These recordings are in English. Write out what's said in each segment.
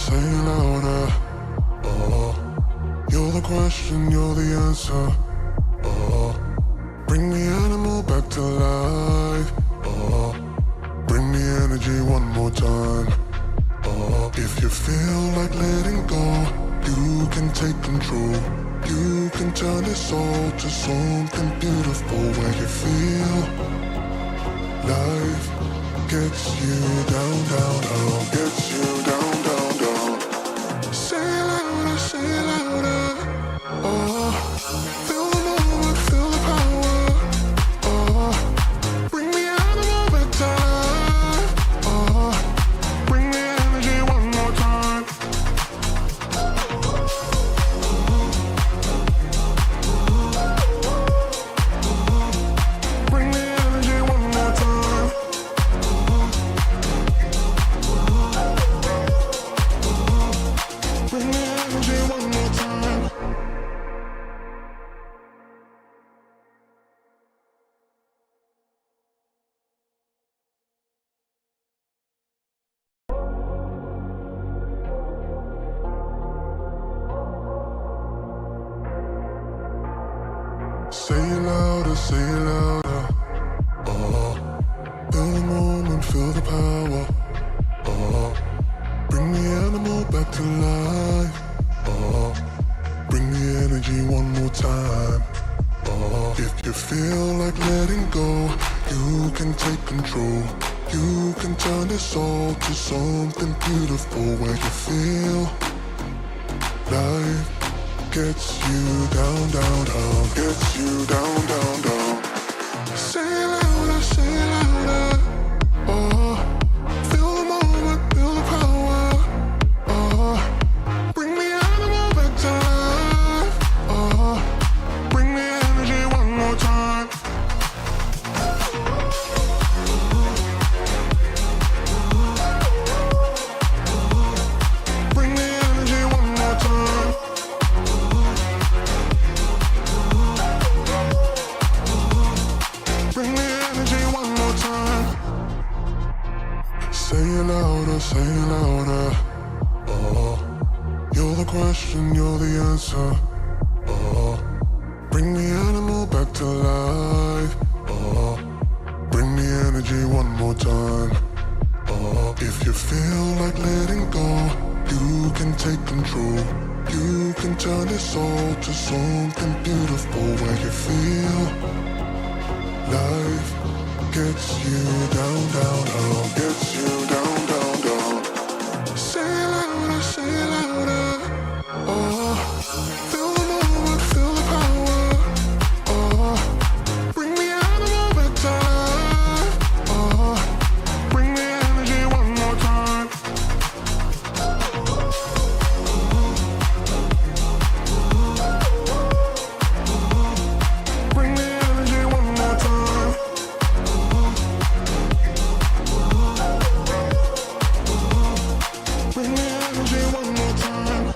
say it louder. Oh, you're the question, you're the answer. Oh, bring the animal back to life. Oh, bring the energy one more time. Oh, if you feel like letting go, you can take control. You can turn this all to something beautiful where you feel life gets you down, down, down, gets you down, down, down. Say it louder, say it louder. Oh, feel the moment, feel the power. Oh, bring the animal back to life. Oh, bring the energy one more time. Bring the energy one more time. Bring the energy one more time. Say it louder, say it louder. Oh, feel the moment, feel the power. Oh, bring the animal back to life. Oh, bring the energy one more time. Oh, if you feel like letting go, you can take control. You can turn this all to something beautiful where you feel life gets you down, down, down, gets you down, down, down. Say it louder, say it louder. Oh, feel the moment, feel the power. Oh, bring the animal back to life. Oh, bring the energy one more time. Bring the energy one more time. Bring the energy one more time. Say it louder, say it louder. Oh, you're the question, you're the answer. Oh, bring the animal back to life. Oh, bring the energy one more time. Oh, if you feel like letting go, you can take control. You can turn this all to something beautiful where you feel life gets you down, down, down, gets you down, down, down. Say it louder, say it louder. Oh, feel the moment, feel the power. Oh, bring the animal back to life. Oh, bring the energy one more time. Bring the energy one more time. Bring the energy one more time.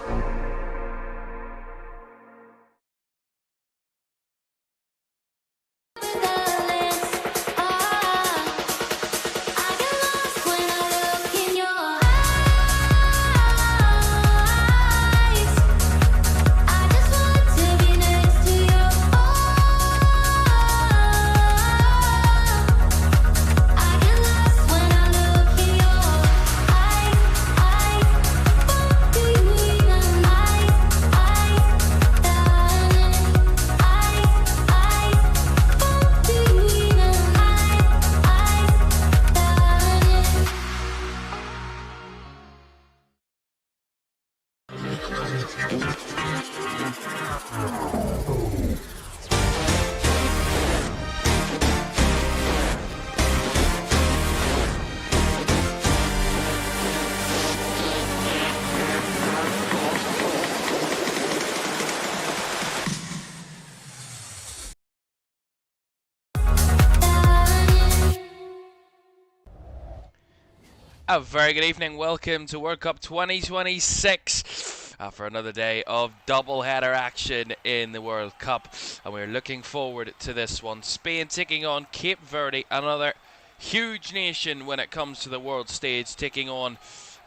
A very good evening, welcome to World Cup 2026 for another day of double-header action in the World Cup, and we're looking forward to this one. Spain taking on Cape Verde, another huge nation when it comes to the world stage, taking on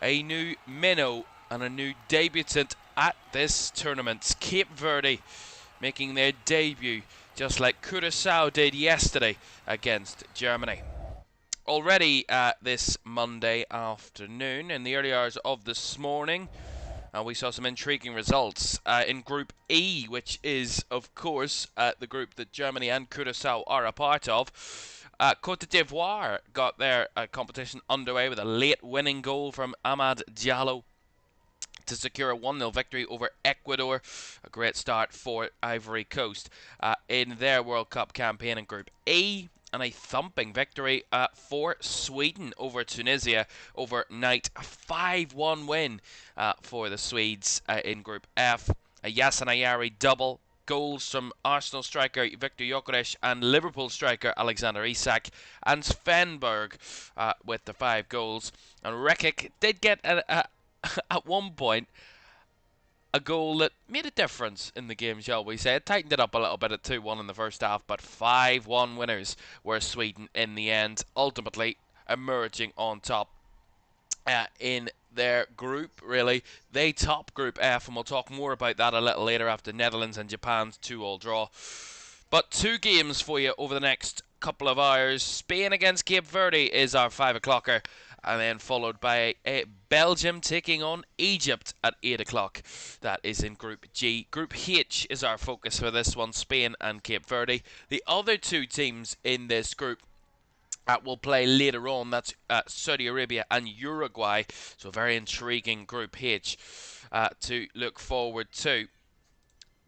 a new minnow and a new debutant at this tournament. Cape Verde making their debut, just like Curacao did yesterday against Germany. Already this Monday afternoon, in the early hours of this morning, we saw some intriguing results in Group E, which is, of course, the group that Germany and Curacao are a part of. Côte d'Ivoire got their competition underway with a late winning goal from Amad Diallo to secure a 1-0 victory over Ecuador. A great start for Ivory Coast in their World Cup campaign in Group E. And a thumping victory for Sweden over Tunisia overnight. A 5-1 win for the Swedes in Group F. A Yasin Ayari double. Goals from Arsenal striker Viktor Gyökeres and Liverpool striker Alexander Isak. And Svenberg with the 5 goals. And Rekic did get at one point a goal that made a difference in the game, shall we say. It tightened it up a little bit at 2-1 in the first half, but 5-1 winners were Sweden in the end, ultimately emerging on top in their group, really. They top Group F, and we'll talk more about that a little later after Netherlands and Japan's 2-2 draw. But 2 games for you over the next couple of hours. Spain against Cape Verde is our 5 o'clocker, and then followed by Belgium taking on Egypt at 8 o'clock. That is in Group G. Group H is our focus for this one, Spain and Cape Verde. The other 2 teams in this group will play later on. That's Saudi Arabia and Uruguay. So a very intriguing Group H to look forward to.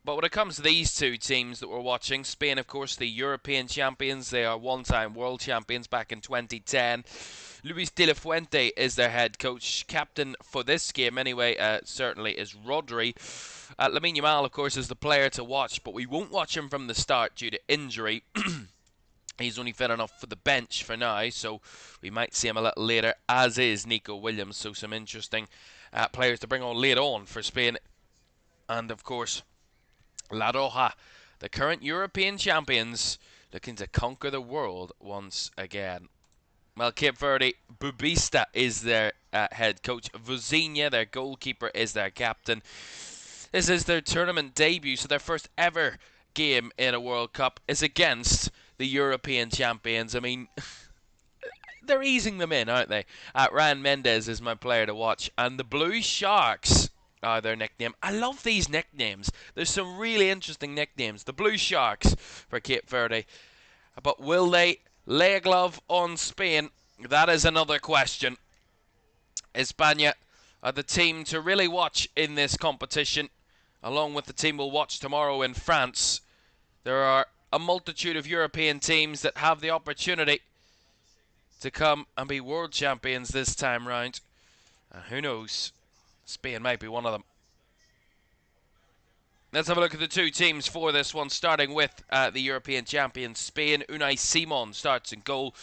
But when it comes to these 2 teams that we're watching, Spain, of course, the European champions. They are one-time world champions back in 2010. Luis de la Fuente is their head coach. Captain for this game, anyway, certainly is Rodri. Lamine Yamal, of course, is the player to watch, but we won't watch him from the start due to injury. He's only fit enough for the bench for now, so we might see him a little later, as is Nico Williams. So some interesting players to bring on later on for Spain. And, of course, La Roja, the current European champions, looking to conquer the world once again. Well, Cape Verde, Bubista is their head coach. Vozinha, their goalkeeper, is their captain. This is their tournament debut, so their first ever game in a World Cup is against the European champions. I mean, they're easing them in, aren't they? Ryan Mendes is my player to watch, and the Blue Sharks are their nickname. I love these nicknames. There's some really interesting nicknames. The Blue Sharks for Cape Verde. But will they lay a glove on Spain? That is another question. España are the team to really watch in this competition, along with the team we'll watch tomorrow in France. There are a multitude of European teams that have the opportunity to come and be world champions this time round. And who knows, Spain might be one of them. Let's have a look at the 2 teams for this one, starting with the European champions, Spain. Unai Simon starts in goal.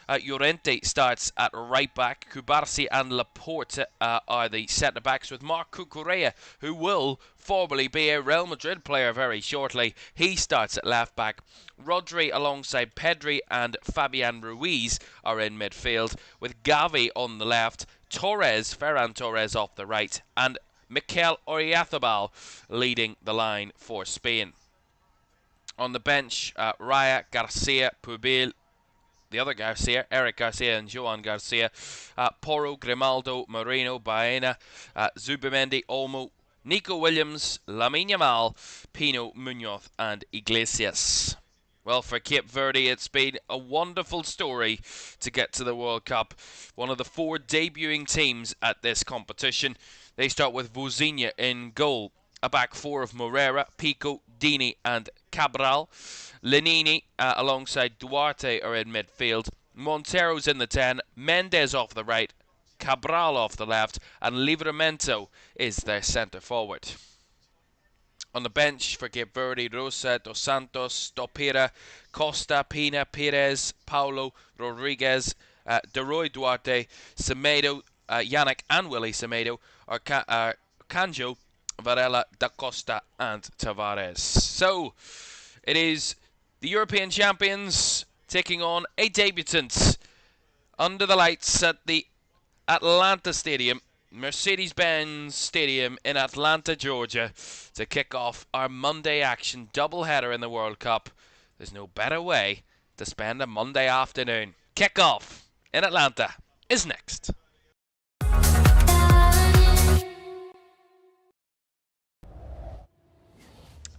Llorente starts at right back. Cubarsi and Laporte are the centre-backs, with Marc Cucurella, who will formally be a Real Madrid player very shortly. He starts at left back. Rodri alongside Pedri and Fabian Ruiz are in midfield, with Gavi on the left, Ferran Torres off the right, and Mikel Oyarzabal leading the line for Spain. On the bench, Raya, Garcia, Pubil, the other Garcia, Eric Garcia and Joan Garcia, Porro, Grimaldo, Moreno, Baena, Zubimendi, Olmo, Nico Williams, Lamine Yamal, Pino, Munoz and Iglesias. Well, for Cape Verde, it's been a wonderful story to get to the World Cup. One of the 4 debuting teams at this competition. They start with Vozinha in goal. A back 4 of Morera, Pico, Dini and Cabral. Lenini alongside Duarte are in midfield. Montero's in the 10. Mendes off the right. Cabral off the left. And Livramento is their centre forward. On the bench for Cape Verde, Rosa, Dos Santos, Topira, Costa, Pina, Perez, Paulo, Rodriguez, Deroy Duarte, Semedo, Yannick and Willie Semedo, Canjo, Varela, Da Costa and Tavares. So, it is the European champions taking on a debutant under the lights at the Atlanta Stadium. Mercedes-Benz Stadium in Atlanta, Georgia, to kick off our Monday action doubleheader in the World Cup. There's no better way to spend a Monday afternoon. Kick-off in Atlanta is next.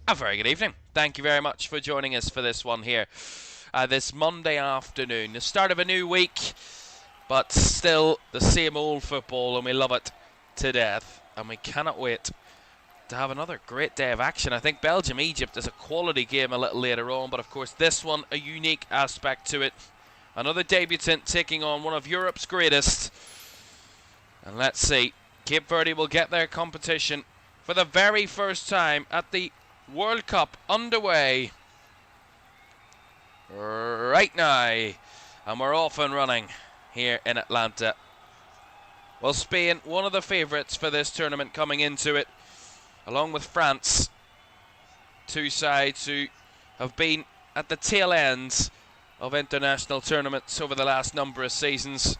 A very good evening. Thank you very much for joining us for this one here. This Monday afternoon, the start of a new week, but still the same old football, and we love it to death. And we cannot wait to have another great day of action. I think Belgium-Egypt is a quality game a little later on, but of course this one, a unique aspect to it. Another debutant taking on one of Europe's greatest. And let's see, Cape Verde will get their competition for the very first time at the World Cup underway right now, and we're off and running here in Atlanta. Well, Spain, one of the favourites for this tournament coming into it, along with France, two sides who have been at the tail ends of international tournaments over the last number of seasons.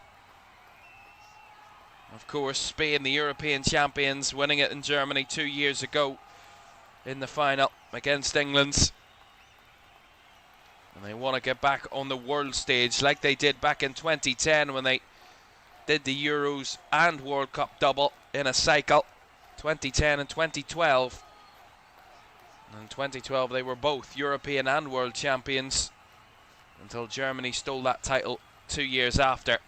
Of course, Spain, the European champions, winning it in Germany 2 years ago in the final against England. And they want to get back on the world stage like they did back in 2010 when they did the Euros and World Cup double in a cycle. 2010 and 2012. And in 2012 they were both European and world champions until Germany stole that title 2 years after.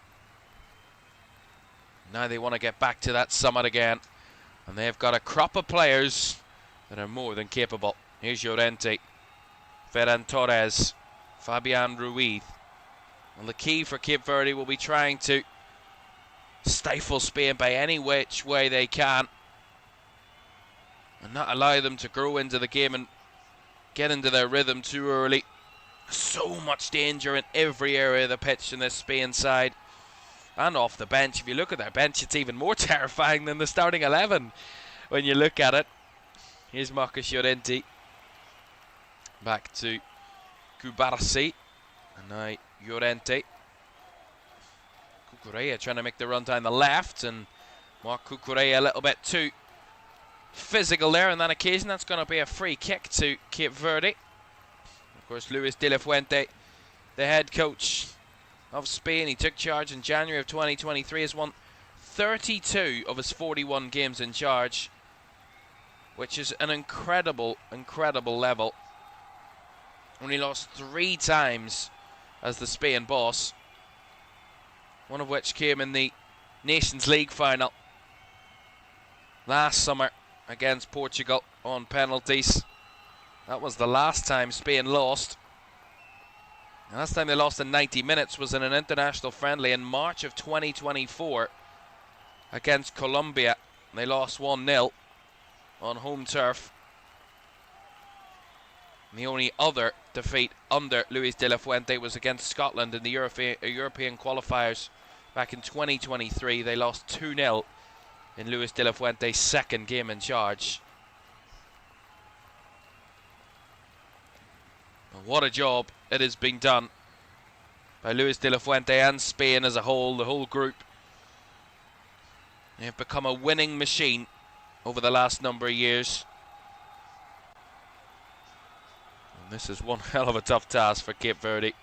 Now they want to get back to that summit again. And they've got a crop of players that are more than capable. Here's Llorente, Ferran Torres, Fabian Ruiz. And the key for Cape Verde will be trying to stifle Spain by any which way they can and not allow them to grow into the game and get into their rhythm too early. So much danger in every area of the pitch in this Spain side. And off the bench, if you look at their bench, it's even more terrifying than the starting 11 when you look at it. Here's Marcos Llorente. Back to Cubarsí. And now Llorente. Cucurella trying to make the run down the left. And Marc Cucurella a little bit too physical there on that occasion. That's going to be a free kick to Cape Verde. Of course, Luis de la Fuente, the head coach of Spain. He took charge in January of 2023. Has won 32 of his 41 games in charge, which is an incredible level. Only lost 3 times as the Spain boss, one of which came in the Nations League final last summer against Portugal on penalties. That was the last time Spain lost. The last time they lost in 90 minutes was in an international friendly in March of 2024 against Colombia. They lost 1-0 on home turf. And the only other defeat under Luis de la Fuente was against Scotland in the European qualifiers back in 2023. They lost 2-0 in Luis de la Fuente's second game in charge. And what a job it has been done by Luis de la Fuente and Spain as a whole, the whole group. They have become a winning machine over the last number of years. And this is one hell of a tough task for Cape Verde.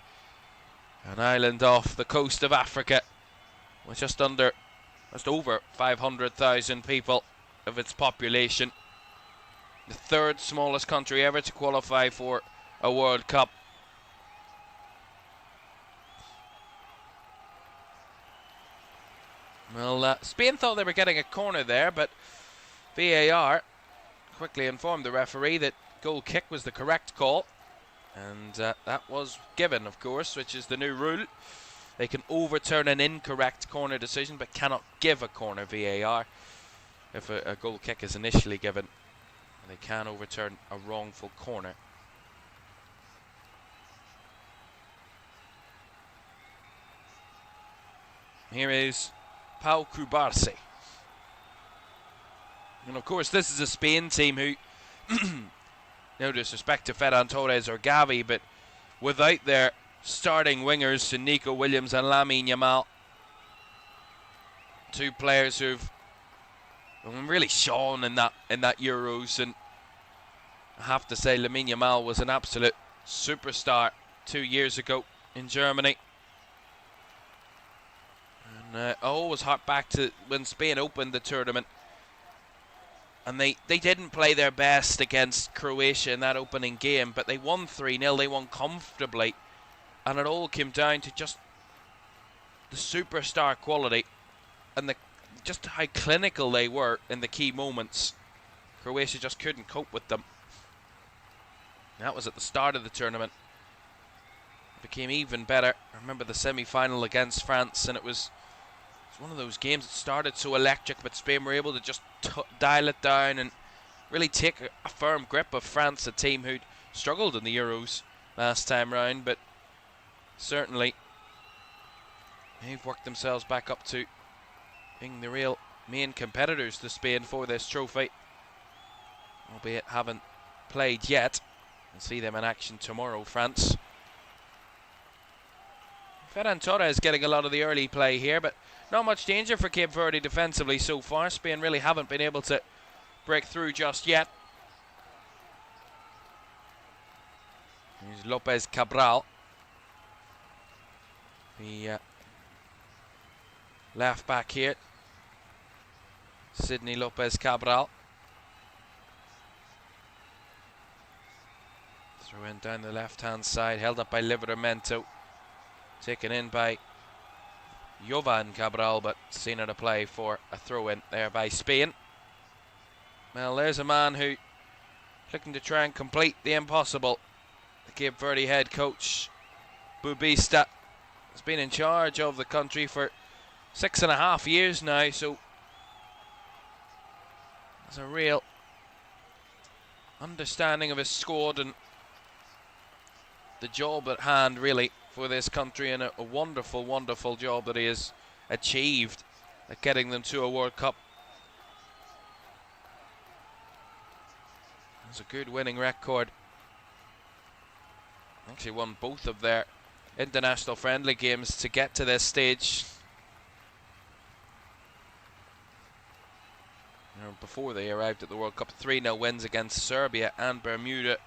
An island off the coast of Africa with just over 500,000 people of its population. The third smallest country ever to qualify for a World Cup. Well, Spain thought they were getting a corner there, but VAR quickly informed the referee that goal kick was the correct call. And that was given, of course, which is the new rule. They can overturn an incorrect corner decision, but cannot give a corner, VAR, if a goal kick is initially given. They can overturn a wrongful corner. Here is Pau Cubarsí. And of course this is a Spain team who, no disrespect to Ferran Torres or Gavi, but without their starting wingers to Nico Williams and Lamine Yamal, two players who've and really shone in that Euros. And I have to say, Lamine Yamal was an absolute superstar 2 years ago in Germany. And I always hark back to when Spain opened the tournament, and they didn't play their best against Croatia in that opening game, but they won 3-0, they won comfortably, and it all came down to just the superstar quality and just how clinical they were in the key moments. Croatia just couldn't cope with them. That was at the start of the tournament. It became even better. I remember the semi-final against France, and it was one of those games that started so electric, but Spain were able to just dial it down and really take a firm grip of France, a team who'd struggled in the Euros last time round, but certainly they've worked themselves back up to being the real main competitors to Spain for this trophy, albeit haven't played yet. We'll see them in action tomorrow, France. Ferran Torres getting a lot of the early play here, but not much danger for Cape Verde defensively so far. Spain really haven't been able to break through just yet. Here's Lopez Cabral, the left back here. Sydney Lopez Cabral. Throw in down the left-hand side, held up by Livramento. Taken in by Jovan Cabral, but seen at a play for a throw-in there by Spain. Well, there's a man who looking to try and complete the impossible. The Cape Verde head coach, Bubista, has been in charge of the country for 6.5 years now, so there's a real understanding of his squad and the job at hand, really, for this country, and a wonderful, wonderful job that he has achieved at getting them to a World Cup. It's a good winning record. Actually won both of their international friendly games to get to this stage. Before they arrived at the World Cup, 3-0 wins against Serbia and Bermuda.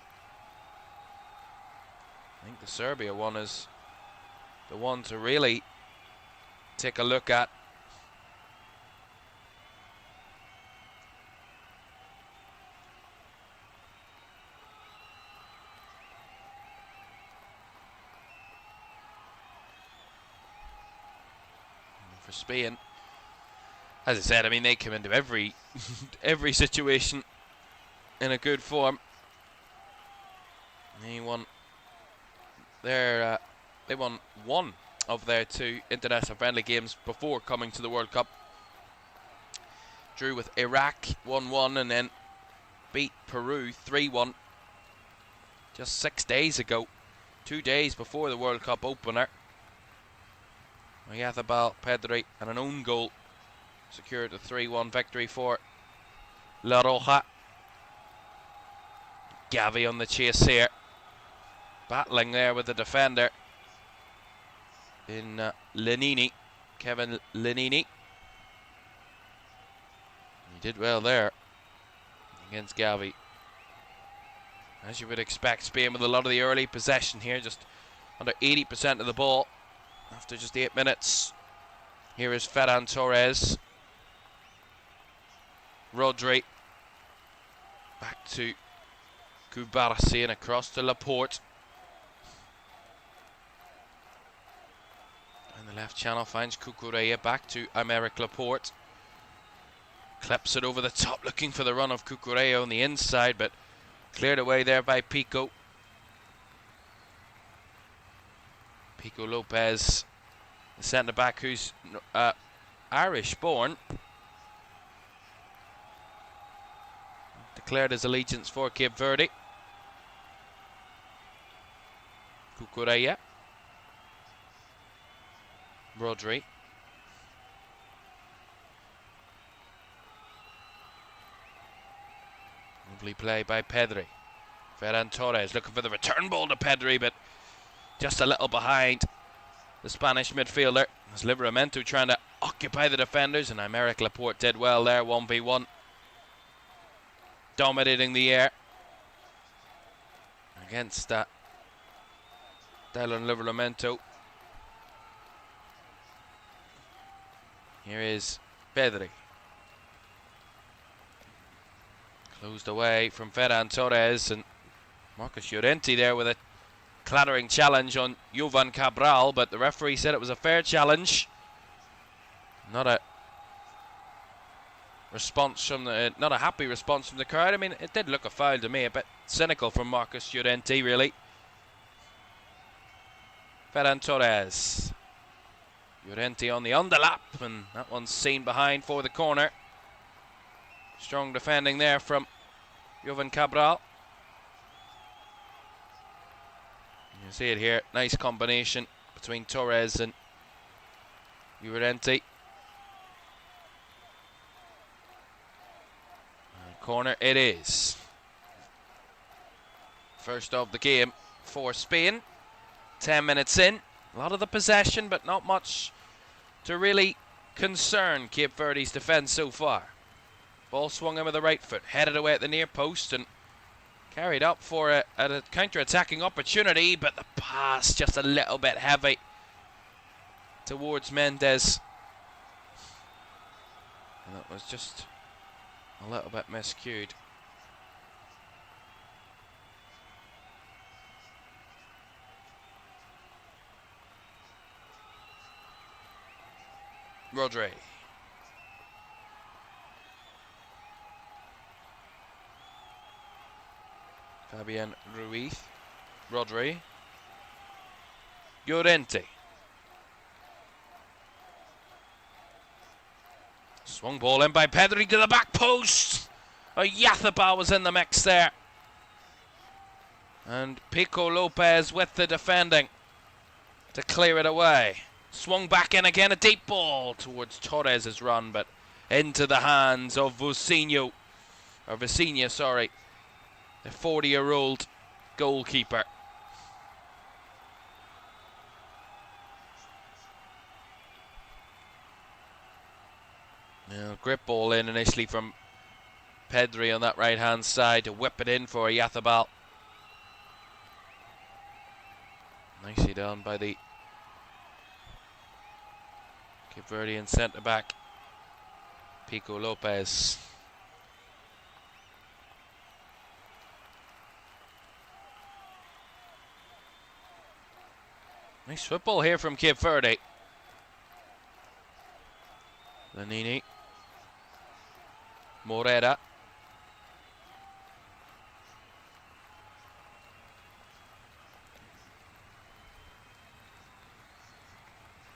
I think the Serbia one is the one to really take a look at. And for Spain, as I said, I mean, they come into every every situation in a good form. They won one of their 2 international friendly games before coming to the World Cup. Drew with Iraq 1-1 and then beat Peru 3-1 just 6 days ago, 2 days before the World Cup opener. Oyazabal Pedri and an own goal secured a 3-1 victory for La Roja. Gavi on the chase here, battling there with the defender in Lenini, Kevin Lenini. He did well there against Gavi. As you would expect, Spain with a lot of the early possession here, just under 80% of the ball after just 8 minutes. Here is Ferran Torres. Rodri. Back to Kubarsi and across to Laporte. And the left channel finds Cucurella, back to Aymeric Laporte. Clips it over the top, looking for the run of Cucurella on the inside, but cleared away there by Pico. Pico Lopez, the centre-back who's Irish-born. Declared his allegiance for Cape Verde. Cucurella. Rodri. Lovely play by Pedri. Ferran Torres looking for the return ball to Pedri, but just a little behind the Spanish midfielder. As Livramento trying to occupy the defenders, and Aymeric Laporte did well there, 1v1. Dominating the air against Dylan Livramento. Here is Pedri. Closed away from Ferran Torres, and Marcus Llorente there with a clattering challenge on Jovan Cabral, but the referee said it was a fair challenge. Not a response from the, not a happy response from the crowd. I mean, it did look a foul to me, a bit cynical from Marcus Llorente, really. Ferran Torres. Llorente on the underlap, and that one's seen behind for the corner. Strong defending there from Jovan Cabral. You see it here, nice combination between Torres and Llorente. Corner it is. First of the game for Spain. 10 minutes in. A lot of the possession, but not much to really concern Cape Verde's defence so far. Ball swung in with the right foot, headed away at the near post and carried up for a counter-attacking opportunity, but the pass just a little bit heavy towards Mendes. And that was just a little bit miscued. Rodri. Fabian Ruiz. Rodri. Llorente. Swung ball in by Pedri to the back post. Oyarzábal was in the mix there. And Pico Lopez with the defending to clear it away. Swung back in again, a deep ball towards Torres' run, but into the hands of Vicinha, sorry, the 40-year-old goalkeeper. Now, grip ball in initially from Pedri on that right-hand side to whip it in for Oyarzábal. Nicely done by the Cape Verdean centre-back, Pico Lopez. Nice football here from Cape Verde. Lanini. Morera.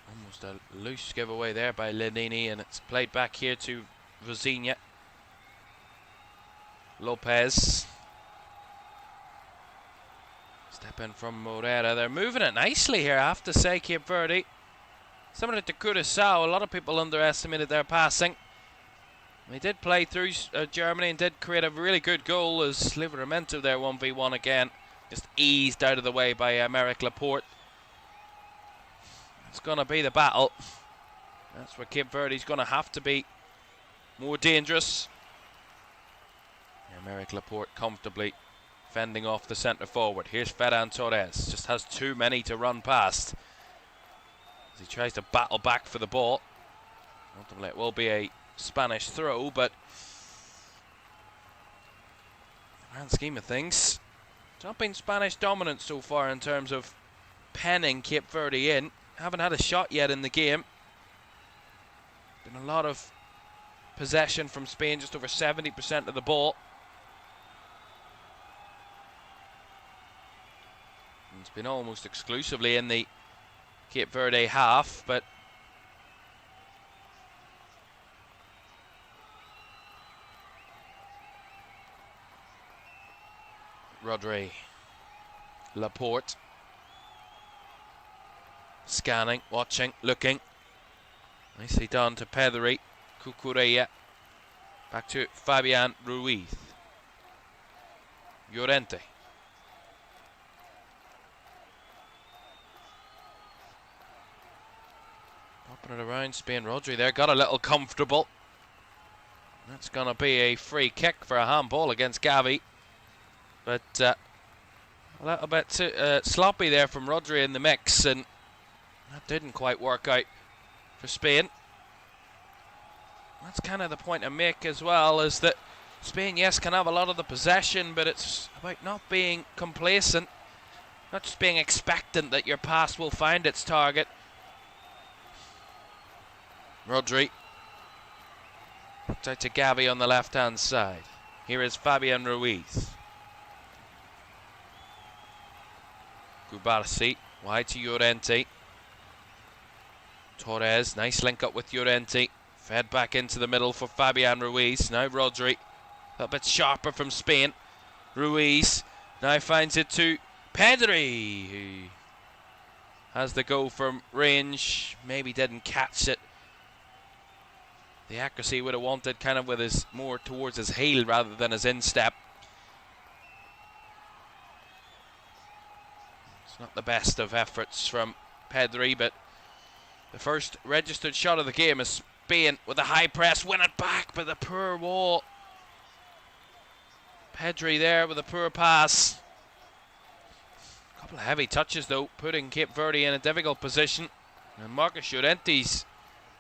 Almost a loose giveaway there by Lanini, and it's played back here to Vicinha. Lopez. Step in from Morera. They're moving it nicely here, I have to say, Cape Verde. Similar to Curaçao, a lot of people underestimated their passing. They did play through Germany and did create a really good goal as Livramento there 1v1 again. Just eased out of the way by Aymeric Laporte. It's going to be the battle. That's where Cape Verde's going to have to be more dangerous. Aymeric Laporte comfortably fending off the centre forward. Here's Ferran Torres. Just has too many to run past as he tries to battle back for the ball. Ultimately it will be a Spanish throw, but in the grand scheme of things, it's not been Spanish dominance so far in terms of penning Cape Verde in. Haven't had a shot yet in the game. Been a lot of possession from Spain, just over 70% of the ball. And it's been almost exclusively in the Cape Verde half, but Rodri. Laporte. Scanning, watching, looking. Nicely done to Pedri. Cucurella. Back to Fabian Ruiz. Llorente. Put it around Spain. Rodri there got a little comfortable. That's going to be a free kick for a handball against Gavi. But a little bit too sloppy there from Rodri in the mix, and that didn't quite work out for Spain. That's kind of the point I make as well, is that Spain, yes, can have a lot of the possession, but it's about not being complacent, not just being expectant that your pass will find its target. Rodri. Out to Gavi on the left-hand side. Here is Fabian Ruiz. Cubarsí, wide to Llorente. Torres, nice link up with Llorente. Fed back into the middle for Fabian Ruiz. Now Rodri, a little bit sharper from Spain. Ruiz now finds it to Pedri, who has the goal from range. Maybe didn't catch it. The accuracy would have wanted kind of with his more towards his heel rather than his instep. It's not the best of efforts from Pedri, but the first registered shot of the game is Spain with a high press, win it back, but the poor wall. Pedri there with a poor pass. A couple of heavy touches though, putting Cape Verde in a difficult position. And Marcus Llorente's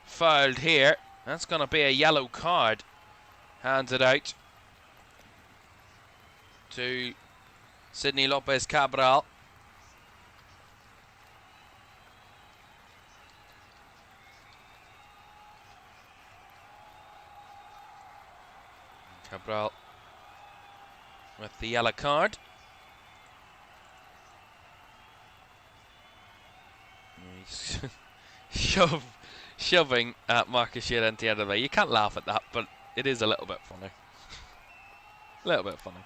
fouled here. That's going to be a yellow card handed out to Sidney Lopez Cabral. Cabral with the yellow card. He's shoving at Marcus Llorente out of the way. You can't laugh at that, but it is a little bit funny. A little bit funny.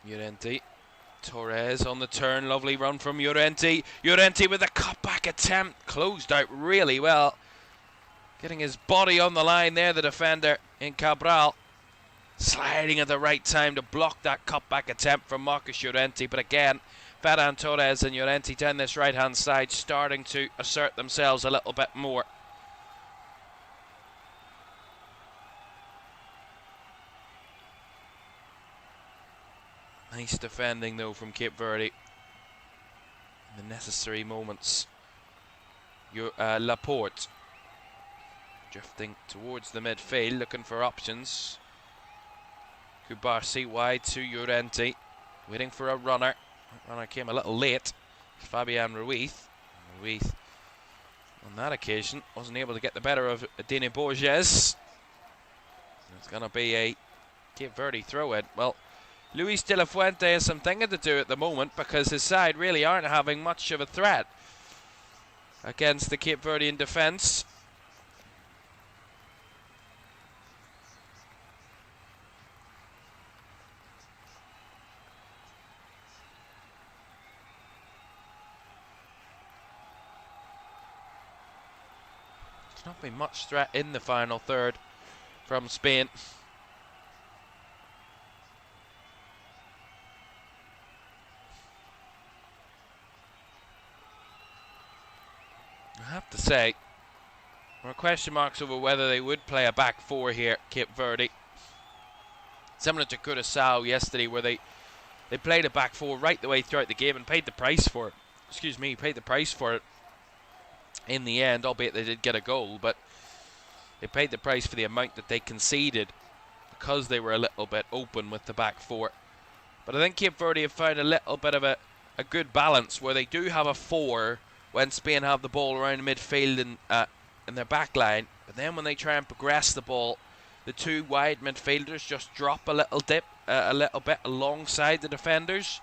Llorente. Torres on the turn. Lovely run from Llorente. Llorente with a cutback attempt. Closed out really well. Getting his body on the line there, the defender in Cabral. Sliding at the right time to block that cutback attempt from Marcus Llorente. But again, Ferran Torres and Llorente down this right-hand side starting to assert themselves a little bit more. Nice defending though from Cape Verde. In the necessary moments. Laporte drifting towards the midfield, looking for options. Cubarsí wide to Llorente, waiting for a runner. That runner came a little late. Fabian Ruiz. Ruiz on that occasion wasn't able to get the better of Dini Borges. It's going to be a Cape Verde throw-in. Well, Luis de la Fuente has some thinking to do at the moment because his side really aren't having much of a threat against the Cape Verdean defence. There's not been much threat in the final third from Spain. I have to say, there are question marks over whether they would play a back four here, Cape Verde. Similar to Curaçao yesterday, where they played a back four right the way throughout the game and paid the price for it. Paid the price for it in the end, albeit they did get a goal, but they paid the price for the amount that they conceded because they were a little bit open with the back four. But I think Cape Verde have found a little bit of a good balance where they do have a four when Spain have the ball around the midfield and in their back line, but then when they try and progress the ball, the two wide midfielders just drop a little bit alongside the defenders,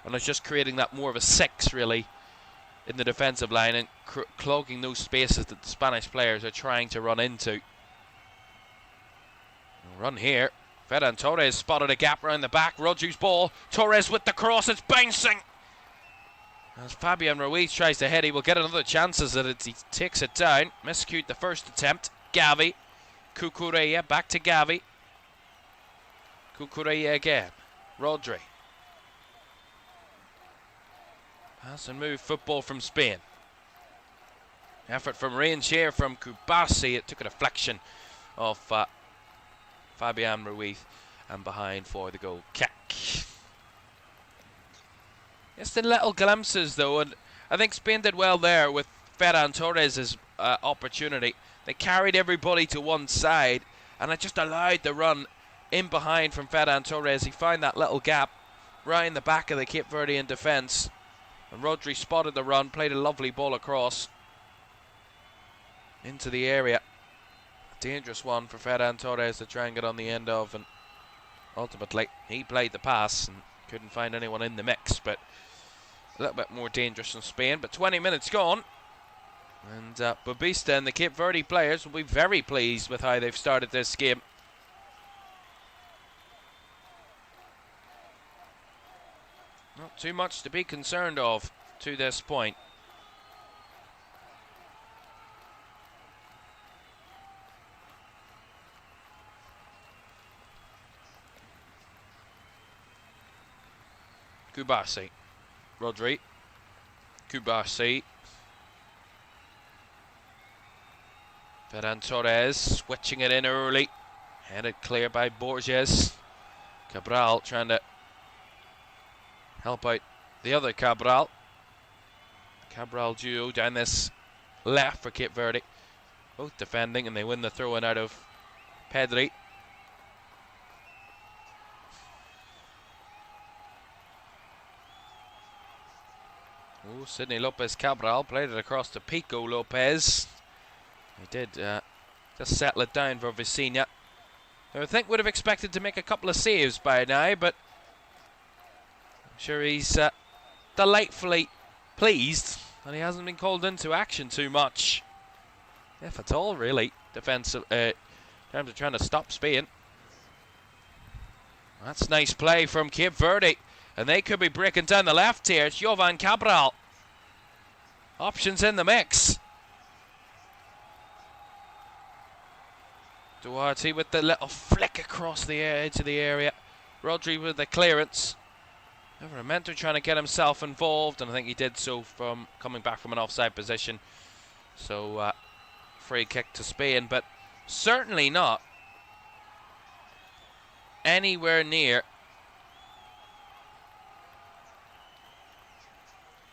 and it's just creating that more of a six really in the defensive line and clogging those spaces that the Spanish players are trying to run into. Run here. Ferran Torres spotted a gap around the back. Rodri's ball. Torres with the cross. It's bouncing. As Fabian Ruiz tries to head, he will get another chance as he takes it down. Miscued the first attempt. Gavi. Cucurella back to Gavi. Cucurella again. Rodri. Pass and move football from Spain. Effort from range here from Kubasi. It took a deflection of Fabian Ruiz and behind for the goal kick. It's the little glimpses though, and I think Spain did well there with Ferran Torres' opportunity. They carried everybody to one side and it just allowed the run in behind from Ferran Torres. He found that little gap right in the back of the Cape Verdean defence, and Rodri spotted the run, played a lovely ball across into the area. A dangerous one for Ferran Torres to try and get on the end of, and ultimately he played the pass and couldn't find anyone in the mix, but a little bit more dangerous than Spain. But 20 minutes gone, and Babista and the Cape Verde players will be very pleased with how they've started this game. Not too much to be concerned of to this point. Kubasi. Rodri. Kubasi. Ferran Torres switching it in early. Headed clear by Borges. Cabral trying to help out the other Cabral. Cabral duo down this left for Cape Verde. Both defending, and they win the throw-in out of Pedri. Oh, Sidney Lopez Cabral played it across to Pico Lopez. He did just settle it down for Vicinha, who I think would have expected to make a couple of saves by now, but I'm sure he's delightfully pleased and he hasn't been called into action too much, if at all, really, defensive in terms of trying to stop Spain. That's nice play from Cape Verde, and they could be breaking down the left here. It's Jovan Cabral. Options in the mix. Duarte with the little flick across the edge of the area. Rodri with the clearance. Livramento trying to get himself involved, and I think he did so from coming back from an offside position. So free kick to Spain, but certainly not anywhere near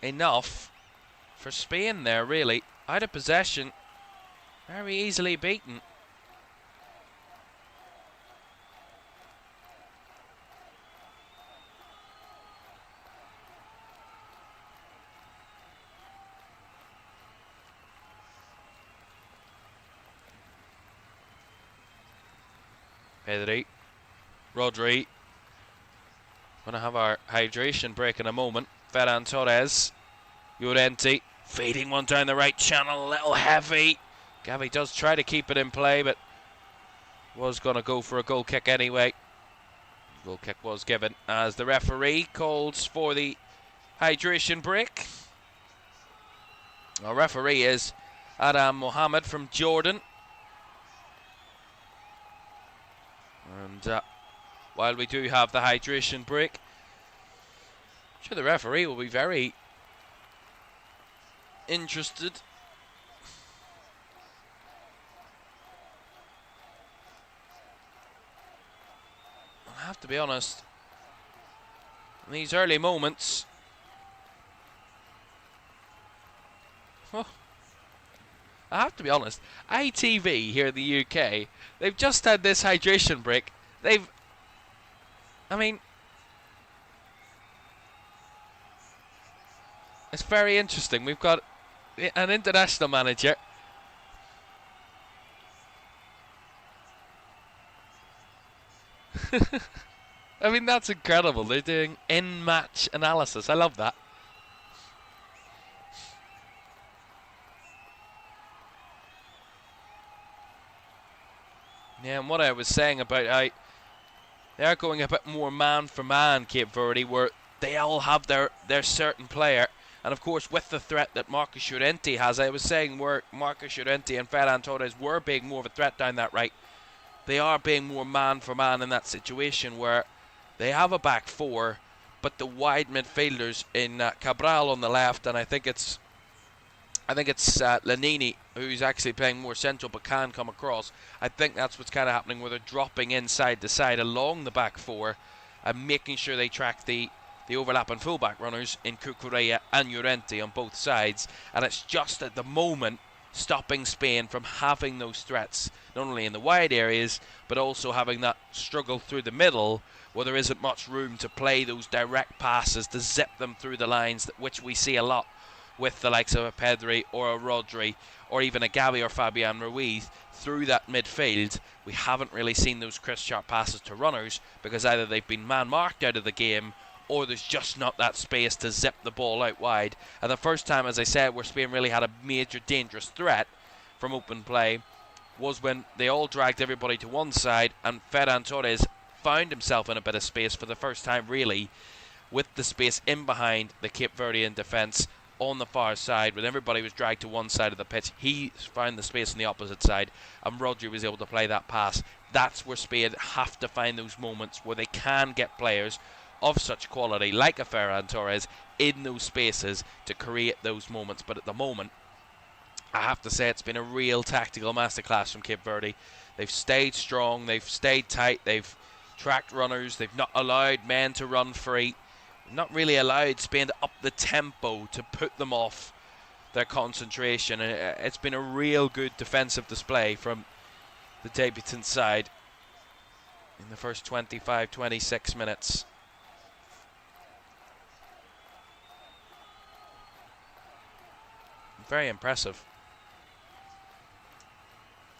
enough for Spain there, really. Out of possession, very easily beaten. Pedri, Rodri. Going to have our hydration break in a moment. Ferran Torres, Llorente, feeding one down the right channel, a little heavy. Gavi does try to keep it in play, but was going to go for a goal kick anyway. Goal kick was given as the referee calls for the hydration break. Our referee is Adam Mohammed from Jordan. And while we do have the hydration break, I'm sure the referee will be very interested. I have to be honest, in these early moments, I have to be honest, ITV here in the UK, they've just had this hydration break. I mean, it's very interesting. We've got an international manager. I mean, that's incredible. They're doing in-match analysis. I love that. Yeah, and what I was saying about how they're going a bit more man for man, Cape Verde, where they all have their certain player. And of course, with the threat that Marcus Llorente has, I was saying where Marcus Llorente and Ferran Torres were being more of a threat down that right, they are being more man for man in that situation where they have a back four, but the wide midfielders in Cabral on the left, and I think it's Lanini who's actually playing more central but can come across. I think that's what's kind of happening, where they're dropping inside the side along the back four and making sure they track the overlapping fullback runners in Cucurella and Llorente on both sides, and it's just at the moment stopping Spain from having those threats, not only in the wide areas but also having that struggle through the middle where there isn't much room to play those direct passes to zip them through the lines, which we see a lot with the likes of a Pedri or a Rodri or even a Gavi or Fabian Ruiz through that midfield. We haven't really seen those crisp sharp passes to runners because either they've been man marked out of the game or there's just not that space to zip the ball out wide. And the first time, as I said, where Spain really had a major dangerous threat from open play was when they all dragged everybody to one side and Ferran Torres found himself in a bit of space for the first time really, with the space in behind the Cape Verdean defence on the far side. When everybody was dragged to one side of the pitch, he found the space on the opposite side and Rodri was able to play that pass. That's where Spain have to find those moments where they can get players of such quality like a Ferran Torres in those spaces to create those moments. But at the moment, I have to say it's been a real tactical masterclass from Cape Verde. They've stayed strong, they've stayed tight, they've tracked runners, they've not allowed men to run free, not really allowed Spain to up the tempo to put them off their concentration. And it's been a real good defensive display from the debutant side in the first 25-26 minutes. Very impressive.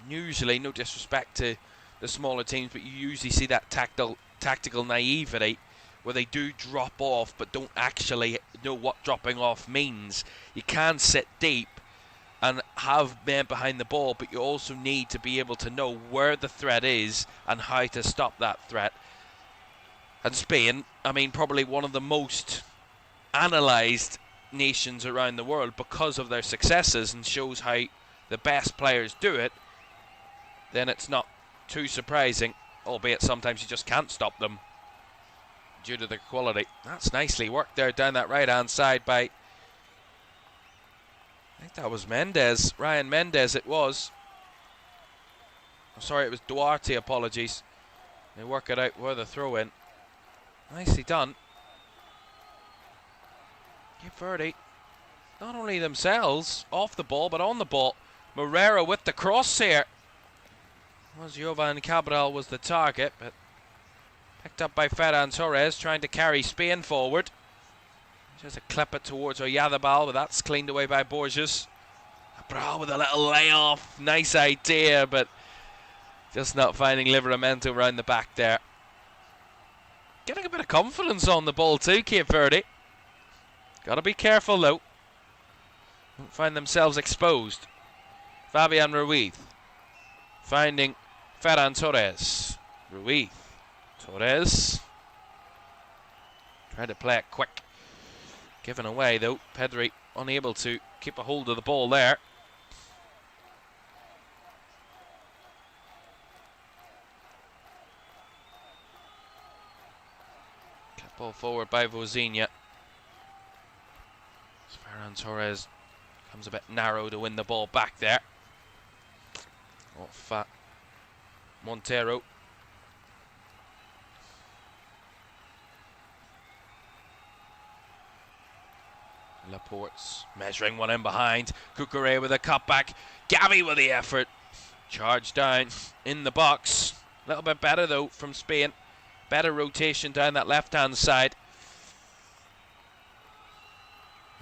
Usually, no disrespect to the smaller teams, but you usually see that tactical naivety where they do drop off but don't actually know what dropping off means. You can sit deep and have men behind the ball, but you also need to be able to know where the threat is and how to stop that threat. And Spain, I mean, probably one of the most analysed nations around the world because of their successes, and shows how the best players do it, then it's not too surprising, albeit sometimes you just can't stop them due to their quality. That's nicely worked there down that right hand side by, I think that was Mendes, Ryan Mendes it was. I'm sorry, it was Duarte, apologies. They work it out where the throw in. Nicely done. Cape Verde, not only themselves off the ball, but on the ball. Moreira with the cross here. Was Jovan Cabral was the target, but picked up by Ferran Torres, trying to carry Spain forward. Just a clip it towards Oyarzabal, but that's cleaned away by Borges. Cabral with a little layoff, nice idea, but just not finding Livramento around the back there. Getting a bit of confidence on the ball too, Cape Verde. Got to be careful though. Don't find themselves exposed. Fabian Ruiz finding Ferran Torres. Ruiz. Torres. Trying to play it quick. Given away though. Pedri unable to keep a hold of the ball there. Kept ball forward by Vozinha. Ferran Torres comes a bit narrow to win the ball back there. Off Montero. Laporte's measuring one in behind. Cucurella with a cutback. Gavi with the effort. Charge down in the box. A little bit better though from Spain. Better rotation down that left hand side.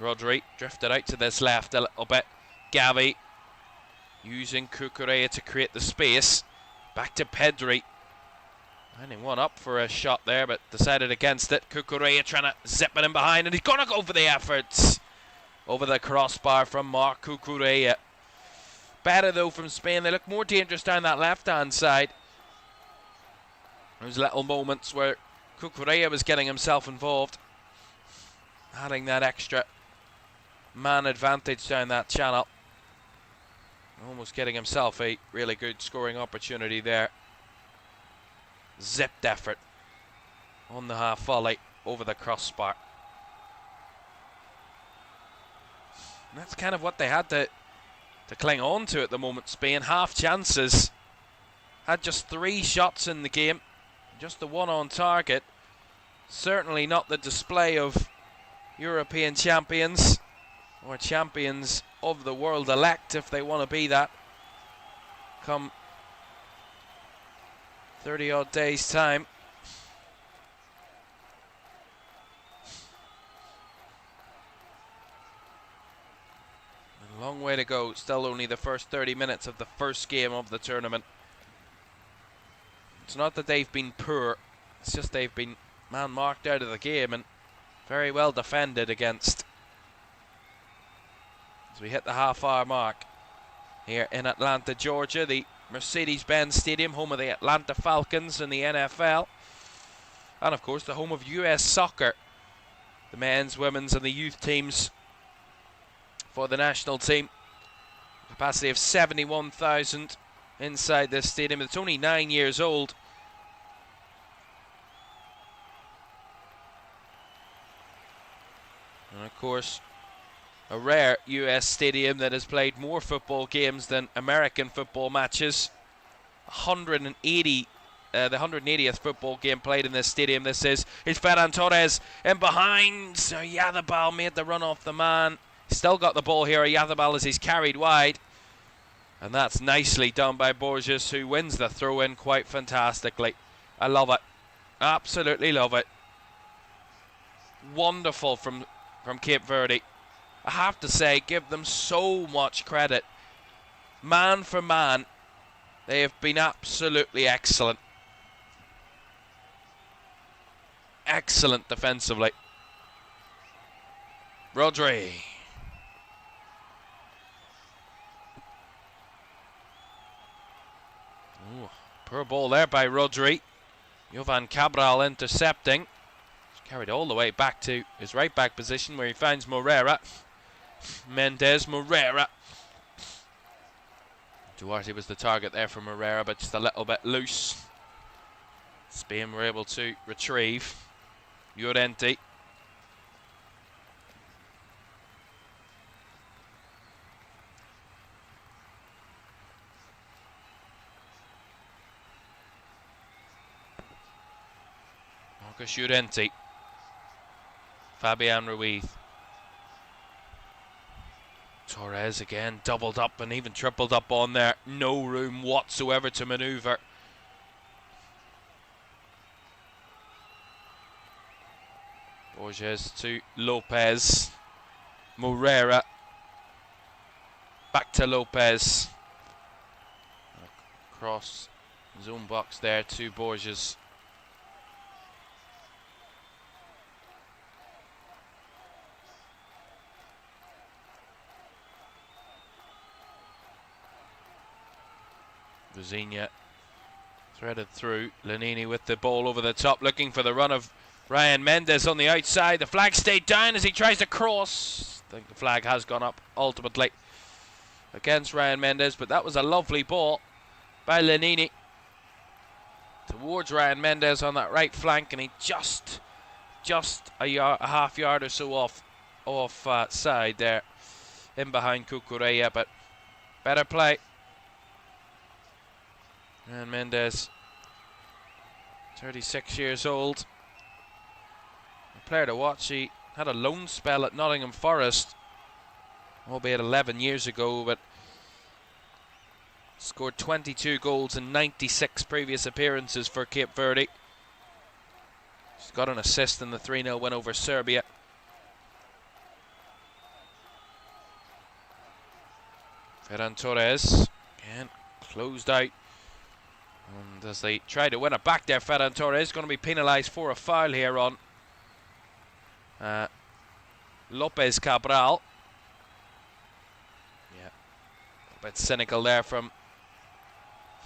Rodri drifted out to this left a little bit. Gavi using Cucurella to create the space. Back to Pedri. Lining one up for a shot there, but decided against it. Cucurella trying to zip it in behind, and he's going to go for the efforts. Over the crossbar from Marc Cucurella. Better though from Spain. They look more dangerous down that left-hand side. Those little moments where Cucurella was getting himself involved. Adding that extra man advantage down that channel. Almost getting himself a really good scoring opportunity there. Zipped effort on the half volley over the crossbar. And that's kind of what they had to cling on to at the moment. Spain, half chances. Had just 3 shots in the game. Just the 1 on target. Certainly not the display of European champions or champions of the world elect, if they want to be that, come 30 odd days time. A long way to go. Still only the first 30 minutes of the first game of the tournament. It's not that they've been poor, it's just they've been man-marked out of the game and very well defended against. As we hit the half-hour mark here in Atlanta, Georgia, the Mercedes-Benz Stadium, home of the Atlanta Falcons in the NFL, and of course the home of US soccer, the men's, women's and the youth teams for the national team. Capacity of 71,000 inside this stadium. It's only 9 years old. And of course, a rare US stadium that has played more football games than American football matches. 180, the 180th football game played in this stadium. This is Ferran Torres in behind. So Yazabal made the run off the man. Still got the ball here. Yazabal as he's carried wide. And that's nicely done by Borges, who wins the throw-in quite fantastically. I love it. Absolutely love it. Wonderful from Cape Verde. I have to say, give them so much credit. Man for man, they have been absolutely excellent. Excellent defensively. Rodri. Ooh, poor ball there by Rodri. Jovan Cabral intercepting. He's carried all the way back to his right back position where he finds Morera. Mendes, Morera. Duarte was the target there for Morera, but just a little bit loose. Spain were able to retrieve. Llorente. Marcos Llorente. Fabian Ruiz. Torres again, doubled up and even tripled up on there. No room whatsoever to manoeuvre. Borges to Lopez. Morera. Back to Lopez. Across zone box there to Borges. Vizinha threaded through. Lanini with the ball over the top, looking for the run of Ryan Mendes on the outside. The flag stayed down as he tries to cross. I think the flag has gone up ultimately against Ryan Mendes, but that was a lovely ball by Lanini towards Ryan Mendes on that right flank, and he just a half yard or so off side there in behind Cucurella, but better play. And Mendes, 36 years old. A player to watch. He had a loan spell at Nottingham Forest, albeit 11 years ago, but scored 22 goals in 96 previous appearances for Cape Verde. He's got an assist in the 3-0 win over Serbia. Ferran Torres, again, closed out. And as they try to win it back there, Ferran Torres is going to be penalised for a foul here on Lopez Cabral. Yeah, a bit cynical there from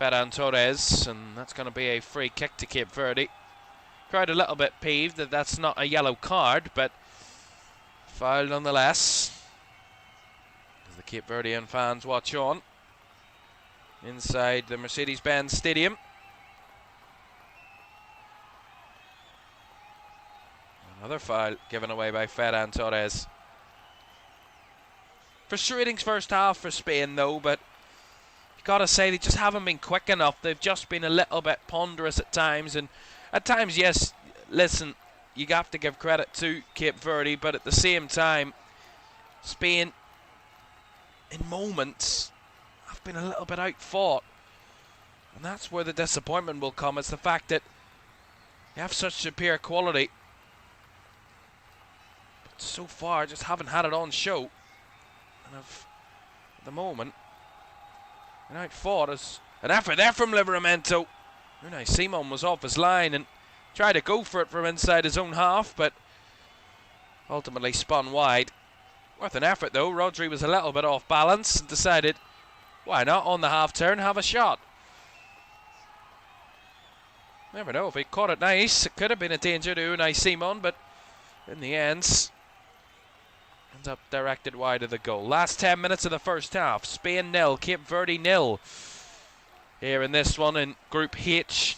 Ferran Torres, and that's going to be a free kick to Cape Verde. Crowd a little bit peeved that that's not a yellow card, but foul nonetheless. Cape Verdean fans watch on inside the Mercedes-Benz Stadium. Another foul given away by Ferran Torres. Frustrating first half for Spain though, but you gotta say they just haven't been quick enough. They've just been a little bit ponderous at times, and at times, yes, listen, you have to give credit to Cape Verde, but at the same time, Spain in moments have been a little bit outfought, and that's where the disappointment will come. It's the fact that they have such superior quality, but so far just haven't had it on show. And at the moment, and outfought as an effort there from Livramento. Unai Simon was off his line and tried to go for it from inside his own half, but ultimately spun wide. Worth an effort though. Rodri was a little bit off balance and decided, why not, on the half turn, have a shot. Never know, if he caught it nice, it could have been a danger to Unai Simon, but in the end, ends up directed wide of the goal. Last 10 minutes of the first half. Spain 0, Cape Verde 0. Here in this one in Group H.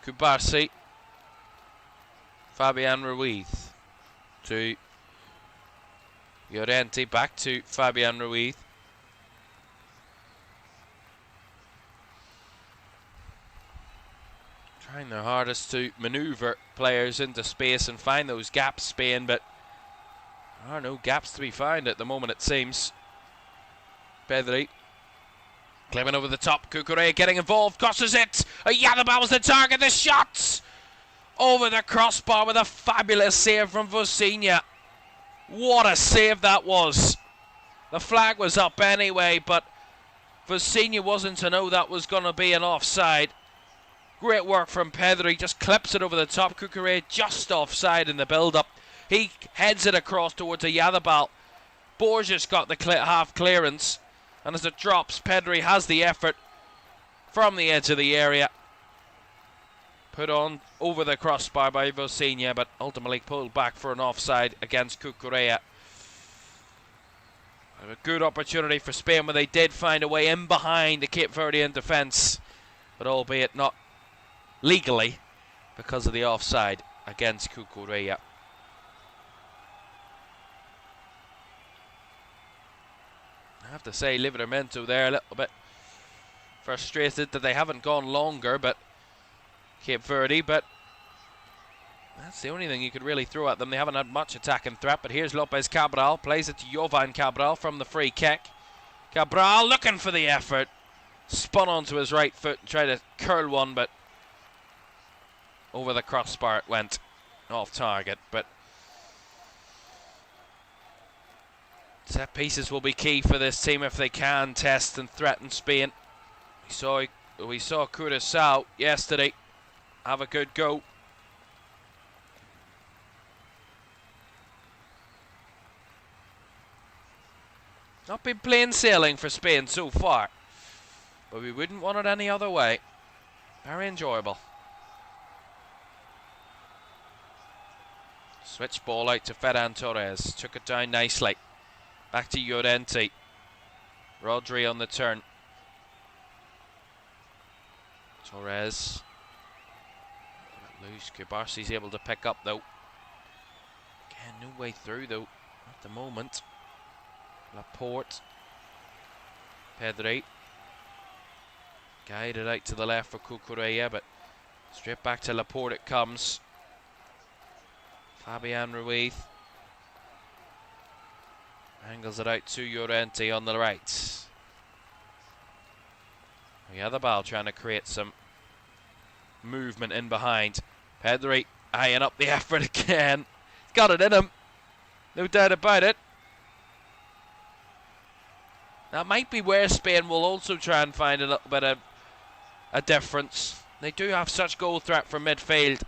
Kubarsi. Fabian Ruiz. To Llorente, back to Fabian Ruiz. Trying their hardest to manoeuvre players into space and find those gaps, Spain, but there are no gaps to be found at the moment, it seems. Pedri climbing over the top. Cucurella getting involved, crosses it. Yadabal's the target. The shot over the crossbar with a fabulous save from Vosinha. What a save that was. The flag was up anyway, but Vosinha wasn't to know that was going to be an offside. Great work from Pedri, just clips it over the top. Cucurella just offside in the build-up. He heads it across towards Yadabal. Borges got the half clearance, and as it drops, Pedri has the effort from the edge of the area. Put on over the crossbar by Vosinha, but ultimately pulled back for an offside against Cucurella. A good opportunity for Spain where they did find a way in behind the Cape Verdean defence, but albeit not legally because of the offside against Cucurella. I have to say, Livramento there a little bit frustrated that they haven't gone longer, but Cape Verde, but that's the only thing you could really throw at them. They haven't had much attacking threat, but here's Lopez Cabral, plays it to Jovan Cabral from the free kick. Cabral looking for the effort, spun onto his right foot and tried to curl one, but over the crossbar it went, off target. But set pieces will be key for this team if they can test and threaten Spain. We saw Curaçao yesterday have a good go. Not been plain sailing for Spain so far, but we wouldn't want it any other way. Very enjoyable. Switch ball out to Ferran Torres. Took it down nicely. Back to Llorente. Rodri on the turn. Torres. Loose. Kubarsi's able to pick up though. Again, no way through though at the moment. Laporte. Pedri. Guided out to the left for Cucurella, but straight back to Laporte it comes. Fabian Ruiz angles it out to Llorente on the right. Yadabal trying to create some movement in behind. Pedri eyeing up the effort again. He's got it in him, no doubt about it. That might be where Spain will also try and find a little bit of a difference. They do have such goal threat from midfield.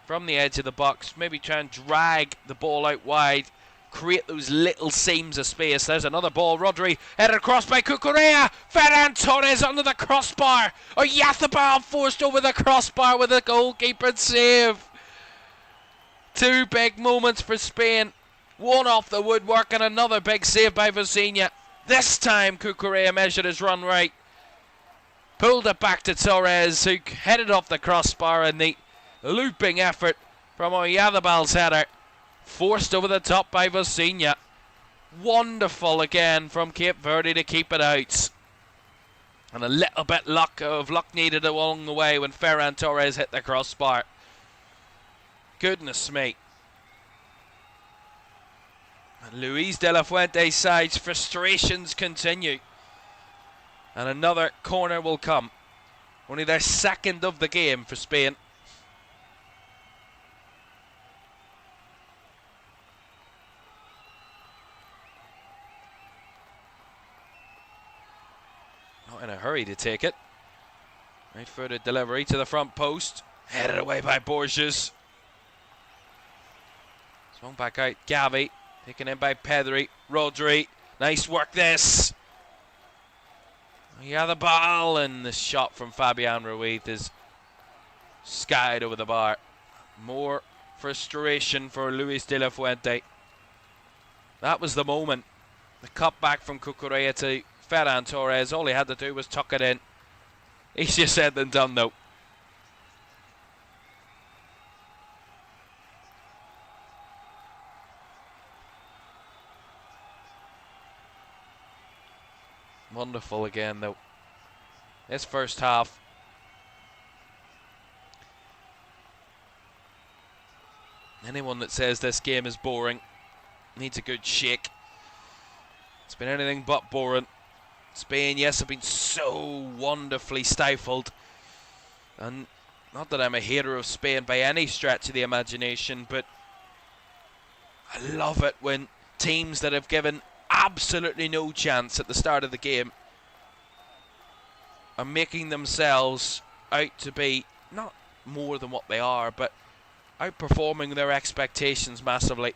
From the edge of the box, maybe try and drag the ball out wide, create those little seams of space. There's another ball. Rodri headed across by Cucurella. Ferran Torres under the crossbar. Oyarzábal forced over the crossbar with a goalkeeper save. Two big moments for Spain. One off the woodwork and another big save by Vozinha. This time Cucurella measured his run right. Pulled it back to Torres, who headed off the crossbar, and the looping effort from Oyarzabal's header forced over the top by Vozinha. Wonderful again from Cape Verde to keep it out. And a little bit of luck needed along the way when Ferran Torres hit the crossbar. Goodness me. And Luis de la Fuente's side's frustrations continue. And another corner will come. Only their second of the game for Spain. Not in a hurry to take it. Right footed delivery to the front post. Headed away by Borges. Swung back out. Gavi. Taken in by Pedri. Rodri. Nice work this. Oyarzábal, and the shot from Fabian Ruiz is skied over the bar. More frustration for Luis de la Fuente. That was the moment. The cut back from Cucurella to Ferran Torres. All he had to do was tuck it in. Easier said than done, though. Wonderful again, though. This first half. Anyone that says this game is boring needs a good shake. It's been anything but boring. Spain, yes, have been so wonderfully stifled. And not that I'm a hater of Spain by any stretch of the imagination, but I love it when teams that have given absolutely no chance at the start of the game are making themselves out to be not more than what they are, but outperforming their expectations massively.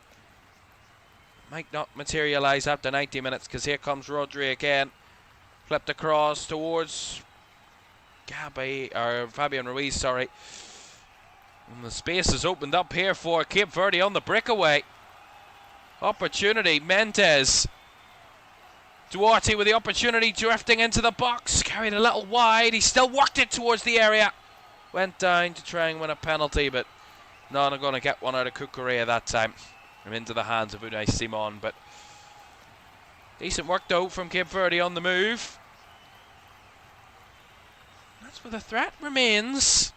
Might not materialise after 90 minutes, because here comes Rodri again. Flipped across towards Fabian Ruiz, sorry. And the space is opened up here for Cape Verde on the breakaway. Opportunity, Mendes. Duarte with the opportunity, drifting into the box. Carried a little wide. He still worked it towards the area. Went down to try and win a penalty, but not going to get one out of Cucurella that time. And into the hands of Unai Simon. But decent work, though, from Cape Verde on the move. That's where the threat remains.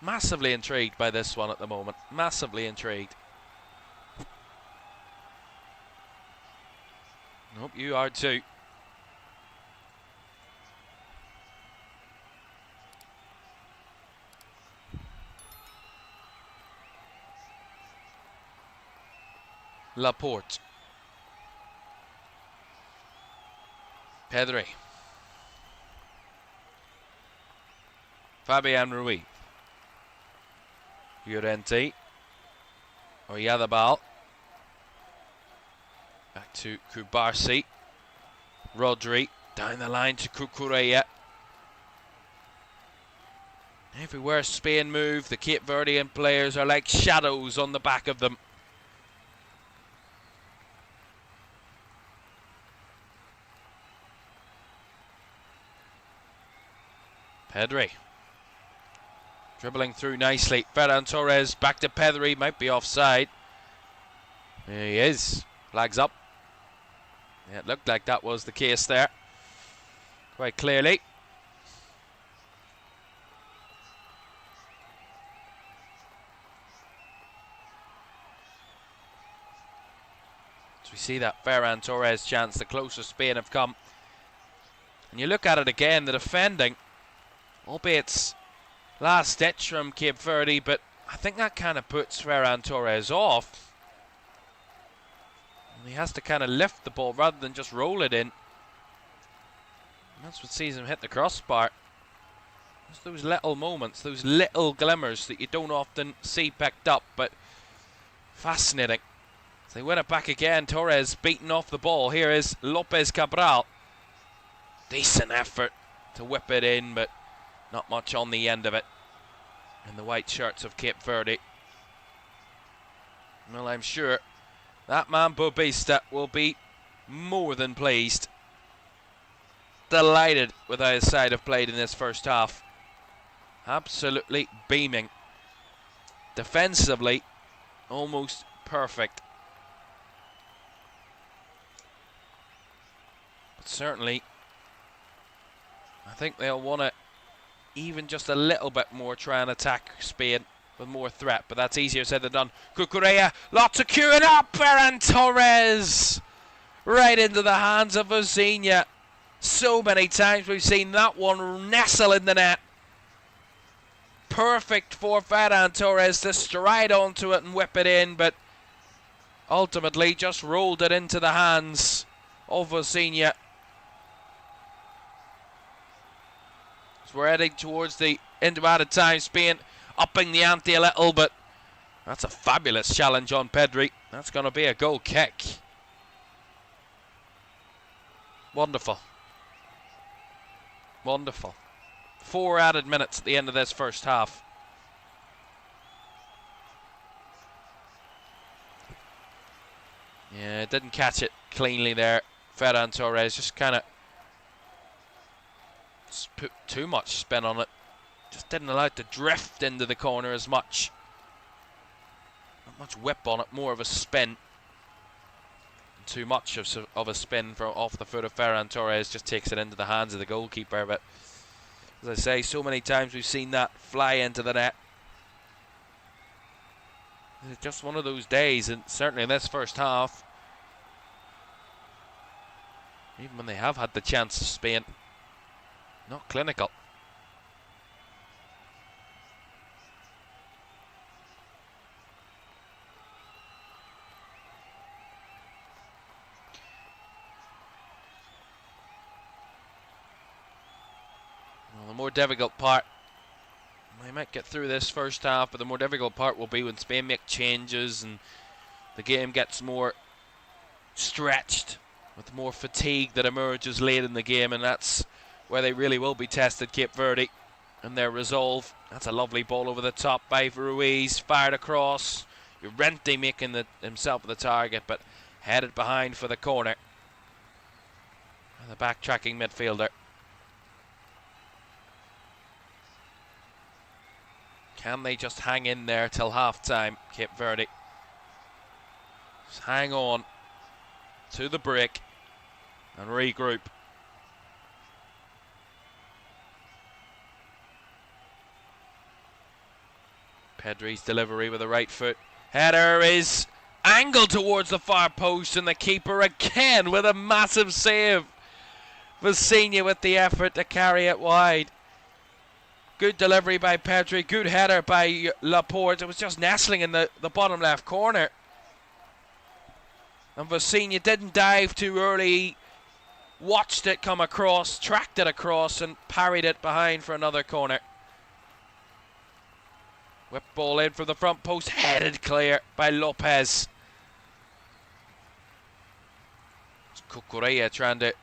Massively intrigued by this one at the moment. Massively intrigued. Hope you are too. Laporte. Pedri. Fabian Ruiz. Llorente. Oyarzábal. Back to Kubarsi. Rodri. Down the line to Cucurella. Everywhere Spain move, the Cape Verdean players are like shadows on the back of them. Pedri. Dribbling through nicely. Ferran Torres back to Pedri. Might be offside. There he is. Flags up. Yeah, it looked like that was the case there. Quite clearly. So we see that Ferran Torres chance, the closest Spain have come. And you look at it again, the defending, albeit it's last ditch from Cape Verde, but I think that kind of puts Ferran Torres off. And he has to kind of lift the ball rather than just roll it in. And that's what sees him hit the crossbar. It's those little moments, those little glimmers that you don't often see picked up, but fascinating. So they win it back again. Torres beaten off the ball. Here is Lopez Cabral. Decent effort to whip it in, but not much on the end of it. in the white shirts of Cape Verde. Well, I'm sure that man Bobista will be more than pleased. Delighted with how his side have played in this first half. Absolutely beaming. Defensively, almost perfect. But certainly, I think they'll want to even just a little bit more try and attack Spain with more threat, but that's easier said than done. Cucurella, lots of queuing up. Ferran Torres right into the hands of Vozinha. So many times we've seen that one nestle in the net. Perfect for Ferran Torres to stride onto it and whip it in, but ultimately just rolled it into the hands of Vozinha. So we're heading towards the end of added time. Spain upping the ante a little, but that's a fabulous challenge on Pedri. That's going to be a goal kick. Wonderful. Wonderful. 4 added minutes at the end of this first half. Yeah, didn't catch it cleanly there. Ferran Torres just kind of put too much spin on it. Just didn't allow it to drift into the corner as much. Not much whip on it, more of a spin. Too much of a spin from off the foot of Ferran Torres just takes it into the hands of the goalkeeper. But as I say, so many times we've seen that fly into the net. It's just one of those days, and certainly in this first half, even when they have had the chance, Spain, not clinical. Well, the more difficult part, they might get through this first half, but the more difficult part will be when Spain make changes and the game gets more stretched with more fatigue that emerges late in the game, and that's where they really will be tested, Cape Verde, and their resolve. That's a lovely ball over the top by Ruiz, fired across. Llorente making himself the target, but headed behind for the corner. And the backtracking midfielder. Can they just hang in there till half-time, Cape Verde? Just hang on to the break and regroup. Pedri's delivery with the right foot. Header is angled towards the far post, and the keeper again with a massive save. Vozinha with the effort to carry it wide. Good delivery by Pedri, good header by Laporte. It was just nestling in the bottom left corner. And Vozinha didn't dive too early. Watched it come across, tracked it across, and parried it behind for another corner. Whip ball in from the front post, headed clear by Lopez. It's Cucurella trying to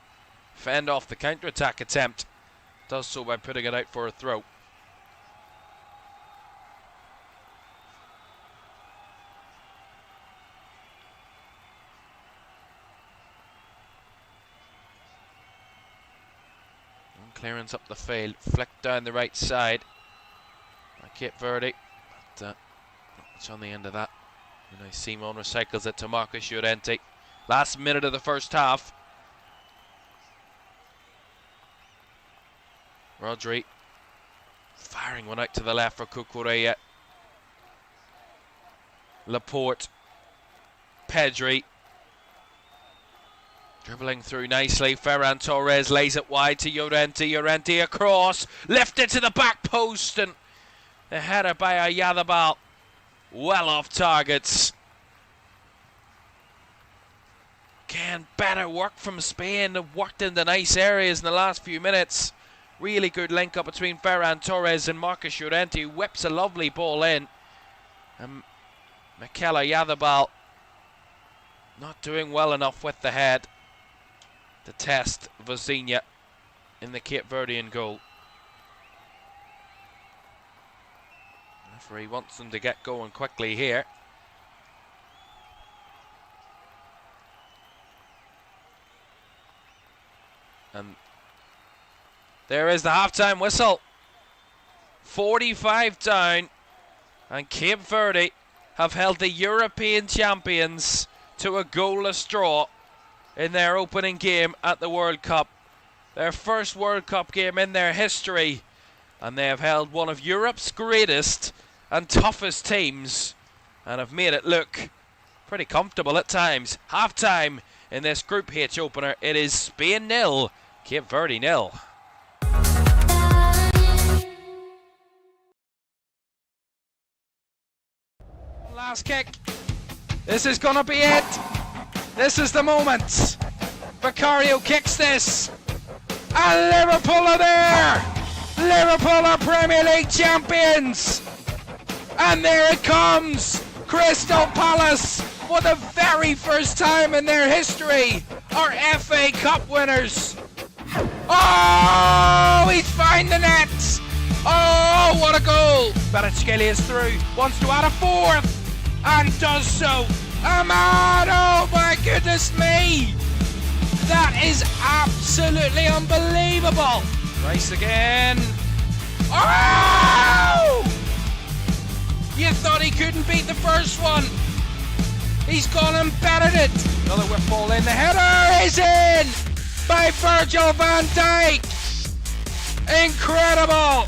fend off the counter-attack attempt. Does so by putting it out for a throw. And clearance up the field, flicked down the right side by Cape Verde. But it's on the end of that. And now Simon recycles it to Marcus Llorente. Last minute of the first half. Rodri firing one out to the left for Cucurella. Laporte. Pedri. Dribbling through nicely. Ferran Torres lays it wide to Llorente. Llorente across. Lifted to the back post, and the header by Ayadabal. Well off targets. Again, better work from Spain. They've worked in the nice areas in the last few minutes. Really good link up between Ferran Torres and Marcus Llorente, who whips a lovely ball in. And Mikel Ayadabal not doing well enough with the head to test Vozinha in the Cape Verdean goal. Referee wants them to get going quickly here. And there is the half-time whistle. 45 down, and Cape Verde have held the European champions to a goalless draw in their opening game at the World Cup. Their first World Cup game in their history, and they have held one of Europe's greatest and toughest teams and have made it look pretty comfortable at times. Half-time in this Group H opener, it is Spain 0, Cape Verde 0. Last kick. This is gonna be it. This is the moment. Vicario kicks this, and Liverpool are there. Liverpool are Premier League champions, and there it comes. Crystal Palace, for the very first time in their history, are FA Cup winners. Oh, he's found the net. Oh, what a goal. Baratskeli is through, wants to add a fourth, and does so. Ahmad, oh my goodness me. That is absolutely unbelievable. Rice again. Oh! You thought he couldn't beat the first one. He's gone and battered it. Another whip ball in. The header is in by Virgil van Dijk. Incredible.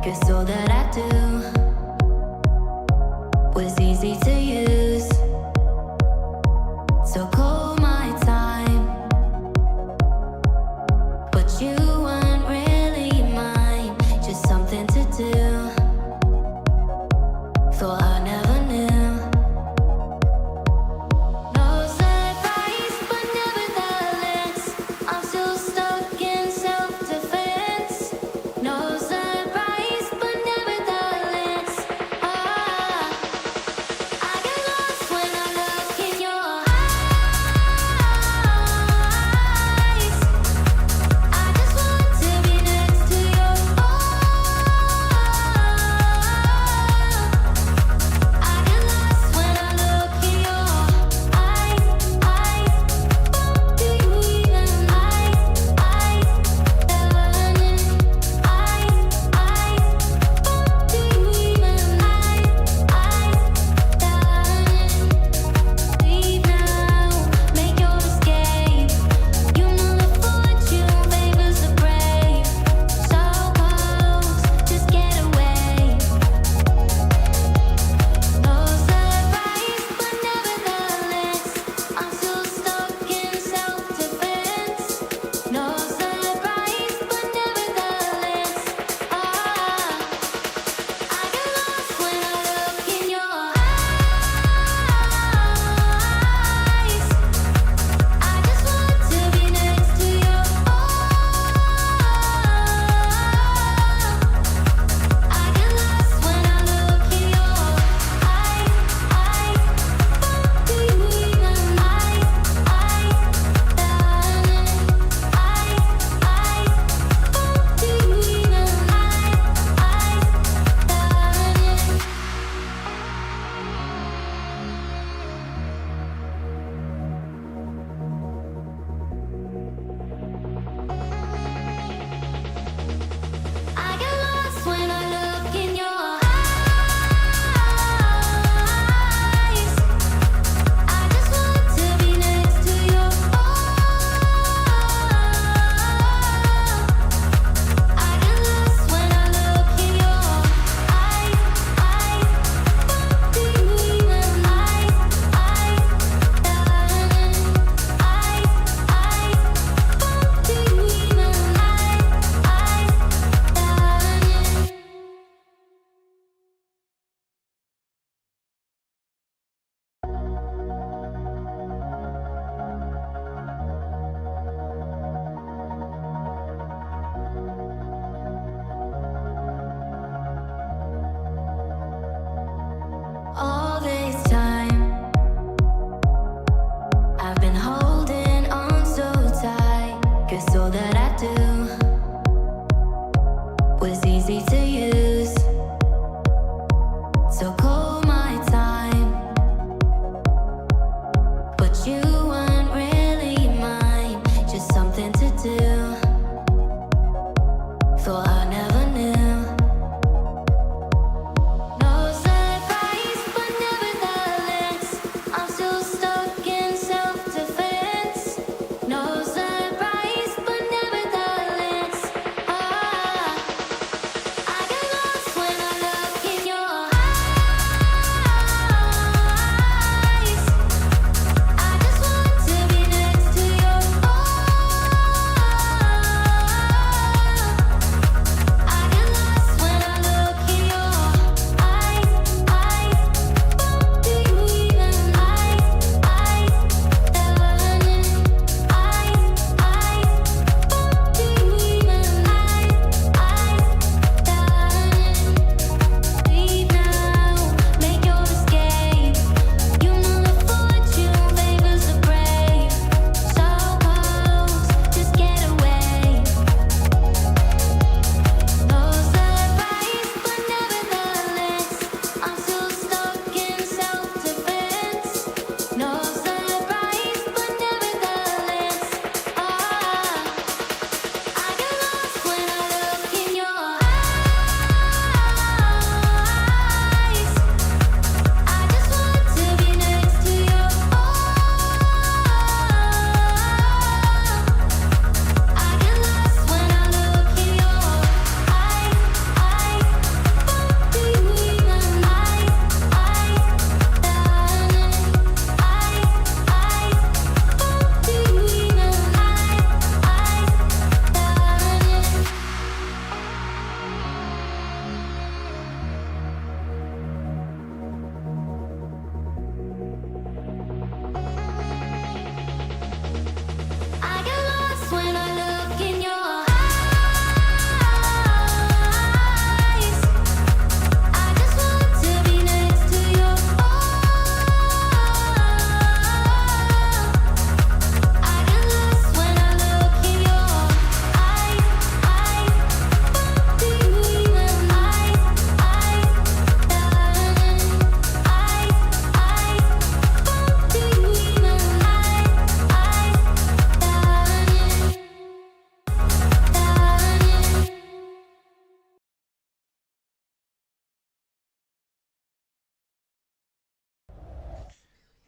Guess all that I do was easy to use. So call my time, but you weren't really mine. Just something to do. Thought I never knew. No surprise, but nevertheless, I'm still stuck in self-defense. No surprise, but nevertheless, I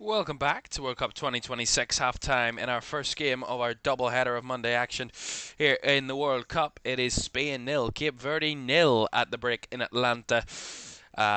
Welcome back to World Cup 2026 half-time in our first game of our double-header of Monday action here in the World Cup. It is Spain 0, Cape Verde 0 at the break in Atlanta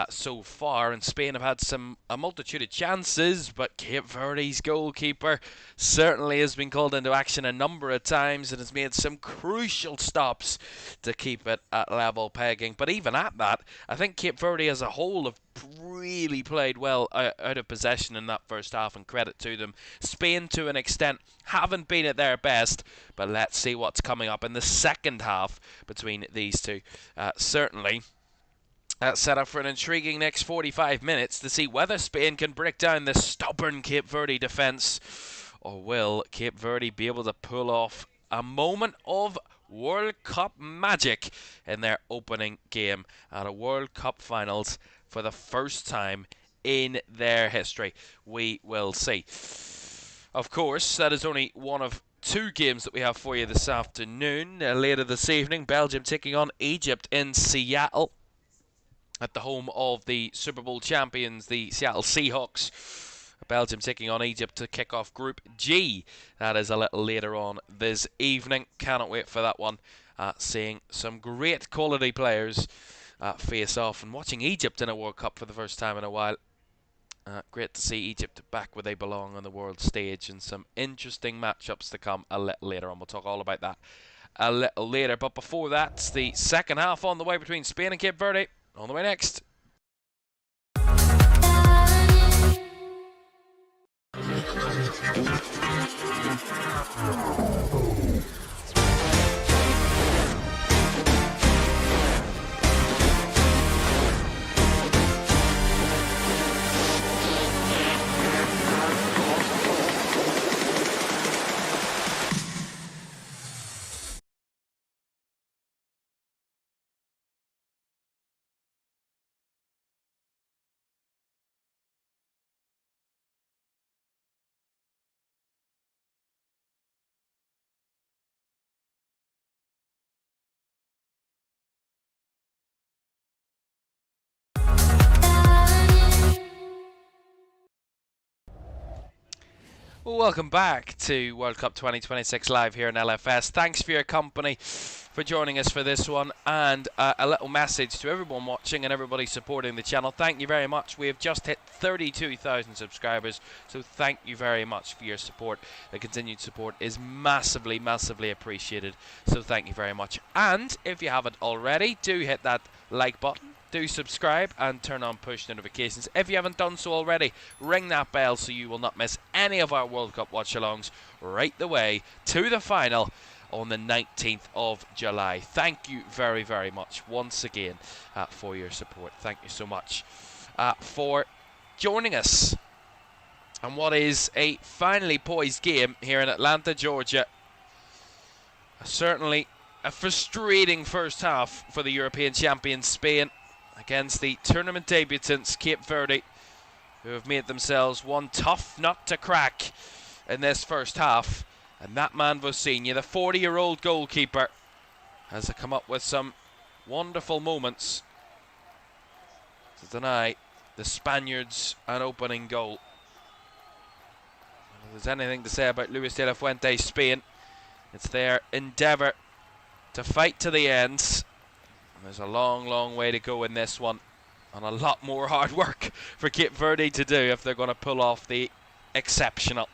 so far, and Spain have had a multitude of chances, but Cape Verde's goalkeeper certainly has been called into action a number of times and has made some crucial stops to keep it at level pegging. But even at that, I think Cape Verde as a whole have really played well out of possession in that first half, and credit to them. Spain, to an extent, haven't been at their best, but let's see what's coming up in the second half between these two. Certainly set up for an intriguing next 45 minutes to see whether Spain can break down the stubborn Cape Verde defence, or will Cape Verde be able to pull off a moment of World Cup magic in their opening game at a World Cup finals for the first time in their history. We will see. Of course, that is only one of two games that we have for you this afternoon. Later this evening, Belgium taking on Egypt in Seattle at the home of the Super Bowl champions, the Seattle Seahawks. Belgium taking on Egypt to kick off Group G. That is a little later on this evening. Cannot wait for that one. Seeing some great quality players face off, and watching Egypt in a World Cup for the first time in a while. Great to see Egypt back where they belong on the world stage, and some interesting matchups to come a little later on. We'll talk all about that a little later. But before that, the second half on the way between Spain and Cape Verde. On the way next. Well, welcome back to World Cup 2026 live here in LFS. Thanks for your company, for joining us for this one, and a little message to everyone watching and everybody supporting the channel. Thank you very much. We have just hit 32,000 subscribers, so thank you very much for your support. The continued support is massively, massively appreciated, so thank you very much. And if you haven't already, do hit that like button. Do subscribe and turn on push notifications. If you haven't done so already, ring that bell so you will not miss any of our World Cup watch-alongs right the way to the final on the 19th of July. Thank you very, very much once again for your support. Thank you so much for joining us on what is a finely poised game here in Atlanta, Georgia. Certainly a frustrating first half for the European champions Spain against the tournament debutants Cape Verde, who have made themselves one tough nut to crack in this first half. And that man Vosinha, the 40-year-old goalkeeper, has come up with some wonderful moments to deny the Spaniards an opening goal. If there's anything to say about Luis de la Fuente's Spain, it's their endeavour to fight to the end. There's a long, long way to go in this one, and a lot more hard work for Cape Verde to do if they're going to pull off the exceptional.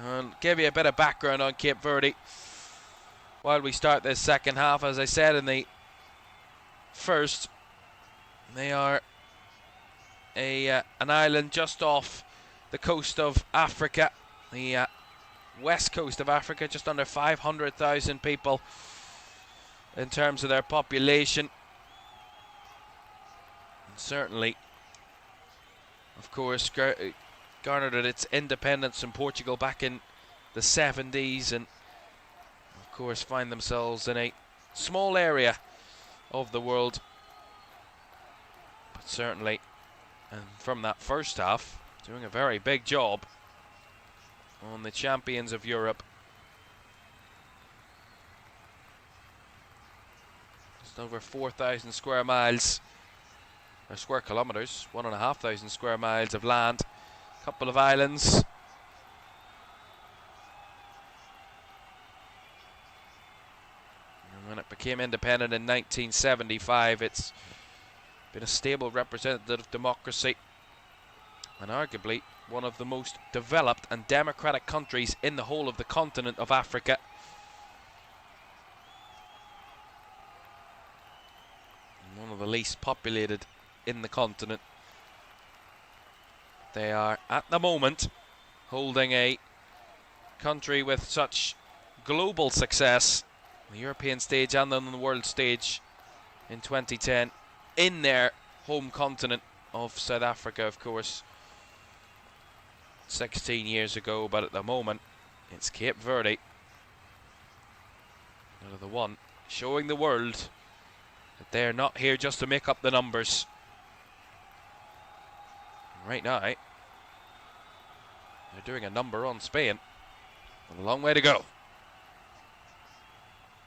And give you a bit of background on Cape Verde while we start this second half. As I said in the first, they are an island just off the coast of Africa, the west coast of Africa, just under 500,000 people in terms of their population. And certainly, of course, garnered its independence from Portugal back in the 70s, and of course find themselves in a small area of the world. But certainly, and from that first half, doing a very big job on the champions of Europe. Just over 4,000 square miles or square kilometres, 1,500 square miles of land, a couple of islands. And when it became independent in 1975, it's been a stable representative democracy and arguably one of the most developed and democratic countries in the whole of the continent of Africa. And one of the least populated in the continent. They are at the moment holding a country with such global success, the European stage and then the world stage in 2010, in their home continent of South Africa, of course, 16 years ago, but at the moment it's Cape Verde. Another the one showing the world that they're not here just to make up the numbers. Right now they're doing a number on Spain. A long way to go.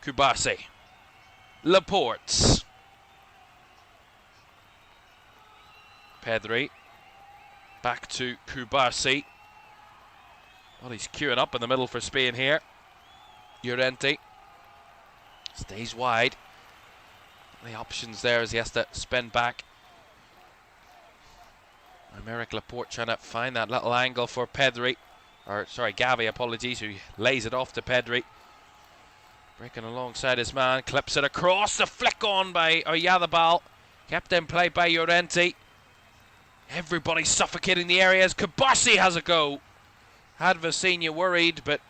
Kubasi, Laporte, Pedri, back to Kubasi. Well, he's queuing up in the middle for Spain here. Llorente stays wide. The options there as he has to spin back. Aymeric Laporte trying to find that little angle for Pedri. Or, sorry, Gavi, apologies, who lays it off to Pedri. Breaking alongside his man, clips it across. The flick on by Oyarzabal. Kept in play by Llorente. Everybody suffocating the area as Kubasi has a go. Had Vicinha worried, but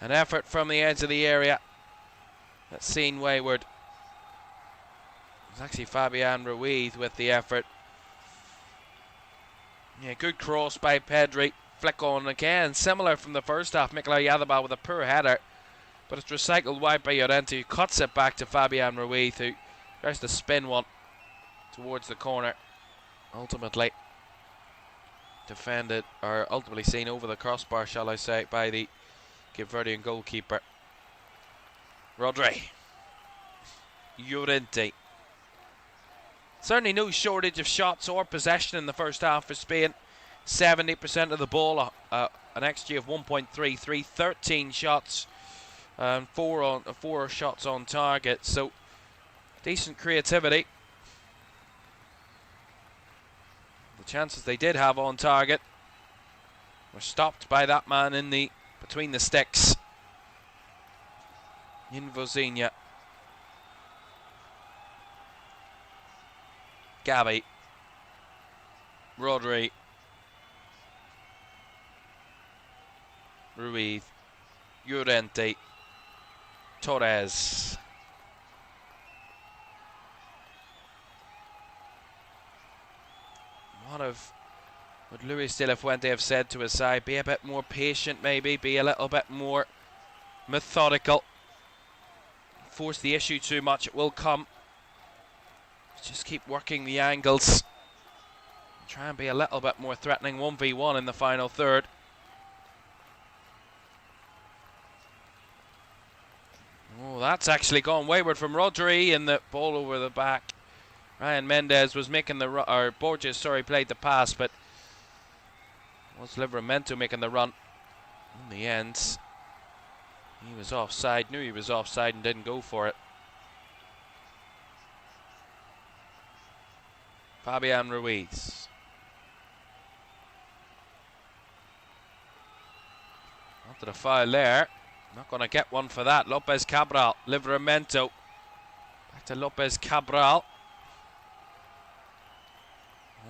an effort from the edge of the area that's seen wayward. It was actually Fabian Ruiz with the effort. Yeah, good cross by Pedri. Flick on again, similar from the first half. Mikel Oyarzabal with a poor header, but it's recycled wide by Llorente, who cuts it back to Fabian Ruiz, who tries to spin one towards the corner. Ultimately defended, or ultimately seen over the crossbar, shall I say, by the Cape Verdean goalkeeper. Rodri. Llorente. Certainly no shortage of shots or possession in the first half for Spain. 70% of the ball, an XG of 1.33, 13 shots, and four shots on target. So decent creativity. The chances they did have on target were stopped by that man in the between the sticks. In Vicinha. Gavi. Rodri. Ruiz. Llorente. Torres. Would Luis de la Fuente have said to his side? Be a bit more patient, maybe. Be a little bit more methodical. Force the issue too much, it will come. Just keep working the angles. Try and be a little bit more threatening. 1v1 in the final third. Oh, that's actually gone wayward from Rodri, and the ball over the back. Ryan Mendes was making the run, or Borges, sorry, played the pass, but was Livramento making the run. In the end, he was offside, knew he was offside and didn't go for it. Fabian Ruiz. Wanted a foul there. Not going to get one for that. Lopez Cabral. Livramento. Back to Lopez Cabral.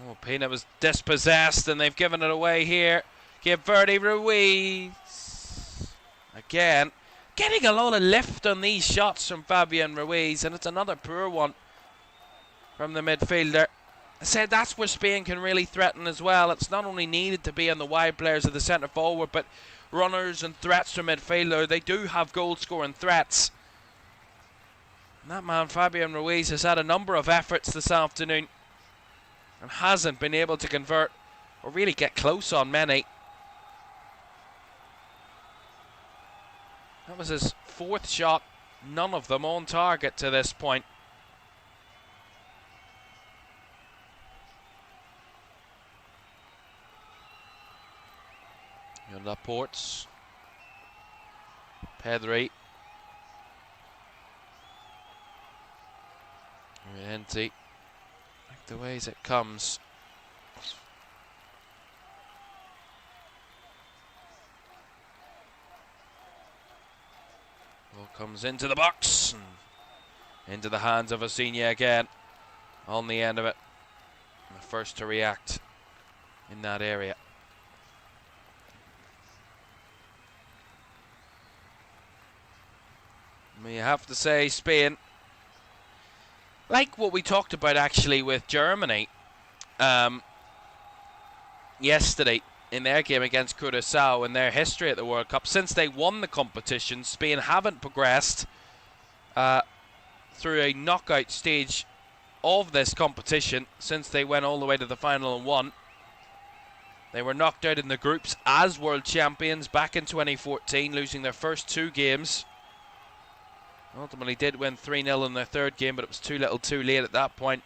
Oh, Pina was dispossessed and they've given it away here. Cape Verde. Ruiz. Again. Getting a lot of lift on these shots from Fabian Ruiz, and it's another poor one from the midfielder. I said that's where Spain can really threaten as well. It's not only needed to be on the wide players of the centre forward, but runners and threats from midfielder. They do have goal scoring threats. And that man Fabian Ruiz has had a number of efforts this afternoon and hasn't been able to convert or really get close on many. That was his fourth shot, none of them on target to this point. Laporte. Pedri. Empty. Like the ways it comes. Ball comes into the box. And into the hands of Osinha again. On the end of it. The first to react in that area. You have to say Spain, like what we talked about actually with Germany yesterday in their game against Curaçao in their history at the World Cup. Since they won the competition, Spain haven't progressed through a knockout stage of this competition since they went all the way to the final and won. They were knocked out in the groups as world champions back in 2014, losing their first 2 games. Ultimately did win 3-0 in their third game, but it was too little too late at that point.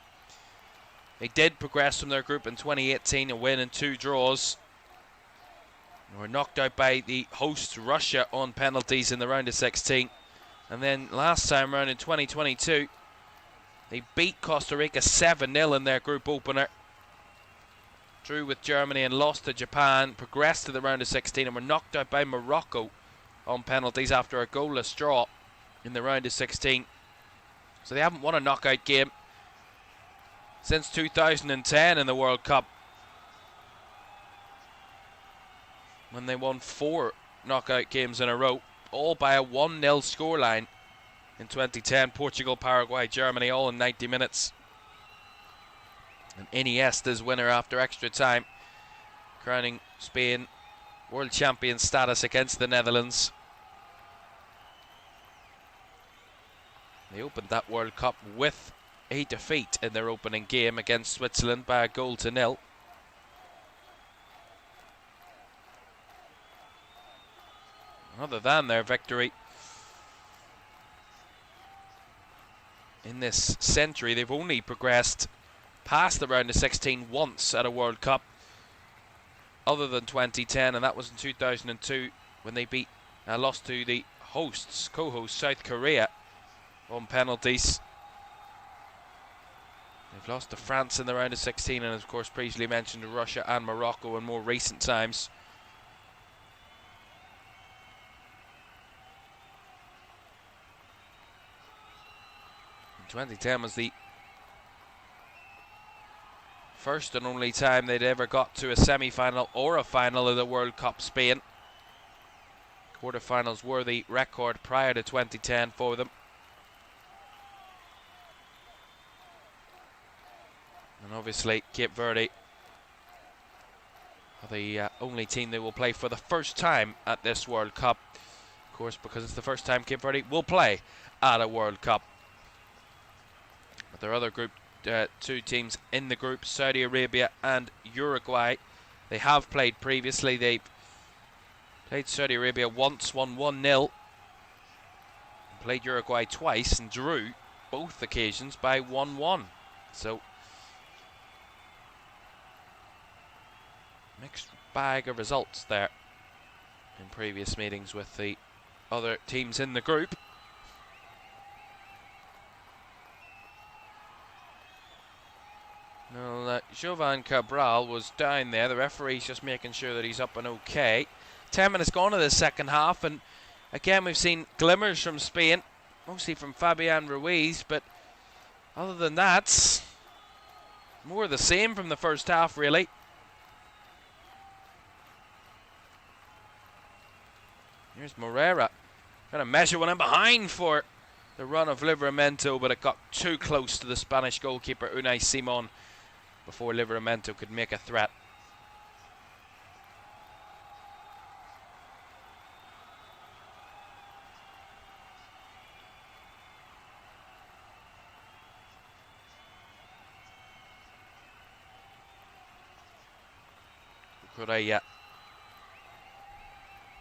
They did progress from their group in 2018, a win and 2 draws. They were knocked out by the hosts Russia on penalties in the round of 16. And then last time around in 2022, they beat Costa Rica 7-0 in their group opener. Drew with Germany and lost to Japan, progressed to the round of 16 and were knocked out by Morocco on penalties after a goalless draw in the round of 16. So they haven't won a knockout game since 2010 in the World Cup, when they won 4 knockout games in a row, all by a 1-0 scoreline in 2010. Portugal, Paraguay, Germany, all in 90 minutes. And Iniesta's winner after extra time, crowning Spain world champion status against the Netherlands. They opened that World Cup with a defeat in their opening game against Switzerland by a 0-0. Other than their victory in this century, they've only progressed past the round of 16 once at a World Cup, other than 2010, and that was in 2002 when they lost to the co-hosts South Korea on penalties. They've lost to France in the round of 16, and of course previously mentioned Russia and Morocco in more recent times. In 2010 was the first and only time they'd ever got to a semi-final or a final of the World Cup. Spain. Quarterfinals were the record prior to 2010 for them. And obviously Cape Verde are the only team they will play for the first time at this World Cup. Of course, because it's the first time Cape Verde will play at a World Cup. But their other group, 2 teams in the group, Saudi Arabia and Uruguay, they have played previously. They've played Saudi Arabia once, won 1-0. Played Uruguay twice and drew both occasions by 1-1. So mixed bag of results there in previous meetings with the other teams in the group. Well, Jovan Cabral was down there. The referee's just making sure that he's up and okay. 10 minutes gone in the second half, and again we've seen glimmers from Spain, mostly from Fabian Ruiz, but other than that, more of the same from the first half, really. Here's Moreira, trying to measure one in behind for the run of Livramento, but it got too close to the Spanish goalkeeper Unai Simon before Livramento could make a threat. Correa.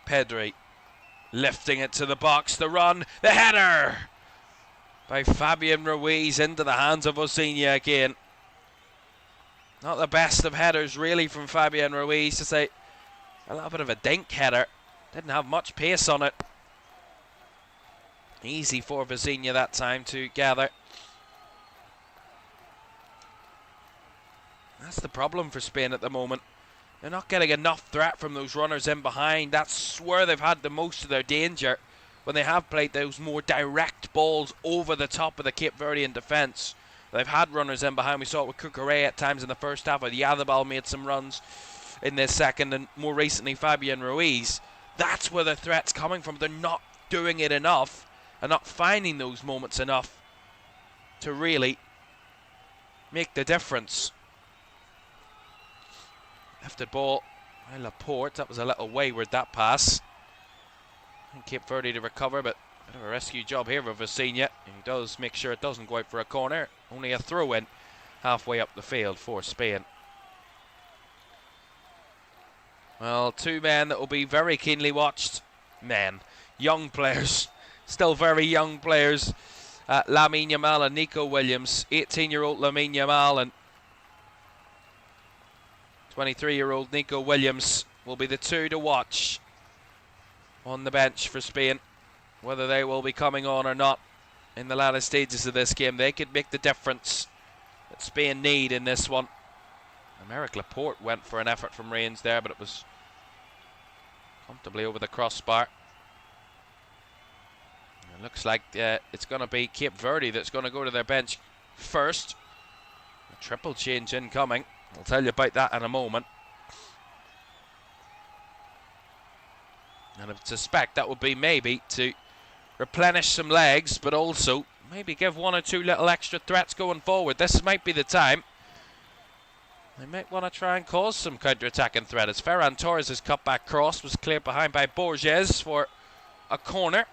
Pedri lifting it to the box, the run, the header by Fabian Ruiz into the hands of Osinha again. Not the best of headers really from Fabian Ruiz, to say A little bit of a dink header. Didn't have much pace on it. Easy for Vizinha that time to gather. That's the problem for Spain at the moment. They're not getting enough threat from those runners in behind. That's where they've had the most of their danger, when they have played those more direct balls over the top of the Cape Verdean defence. They've had runners in behind. We saw it with Cucurella at times in the first half. Yadabal made some runs in this second, and more recently Fabian Ruiz. That's where the threat's coming from. They're not doing it enough and not finding those moments enough to really make the difference. Lifted ball by Laporte. That was a little wayward, that pass. And Cape Verde to recover, but a bit of a rescue job here for Vizinha. He does make sure it doesn't go out for a corner. Only a throw-in halfway up the field for Spain. Well, two men that will be very keenly watched. Men. Young players. Still very young players. Lamine Yamal and Nico Williams. 18-year-old Lamine Yamal and 23-year-old Nico Williams will be the two to watch on the bench for Spain. Whether they will be coming on or not in the latter stages of this game, they could make the difference that Spain need in this one. Aymeric Laporte went for an effort from range there, but it was comfortably over the crossbar. It looks like it's going to be Cape Verde that's going to go to their bench first. A triple change incoming. I'll tell you about that in a moment. And I suspect that would be maybe to replenish some legs, but also maybe give one or two little extra threats going forward. This might be the time. They might want to try and cause some counter-attacking threat, as Ferran Torres' cutback cross was cleared behind by Borges for a corner.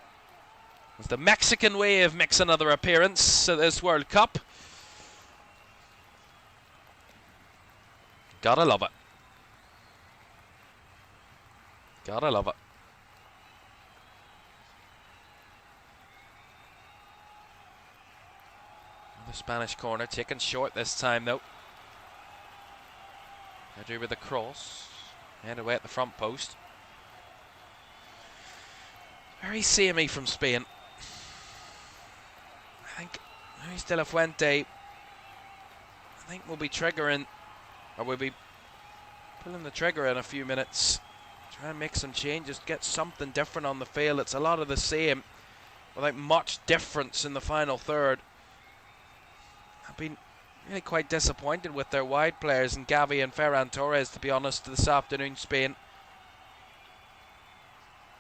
It's the Mexican wave makes another appearance at this World Cup. Gotta love it. Gotta love it. The Spanish corner taken short this time though. They do with the cross. And away at the front post. Very samey from Spain. I think Luis de la Fuente will be triggering, or will be pulling the trigger in a few minutes. Try and make some changes, get something different on the field. It's a lot of the same, without much difference in the final third. I've been really quite disappointed with their wide players, and Gavi and Ferran Torres, to be honest, this afternoon, Spain.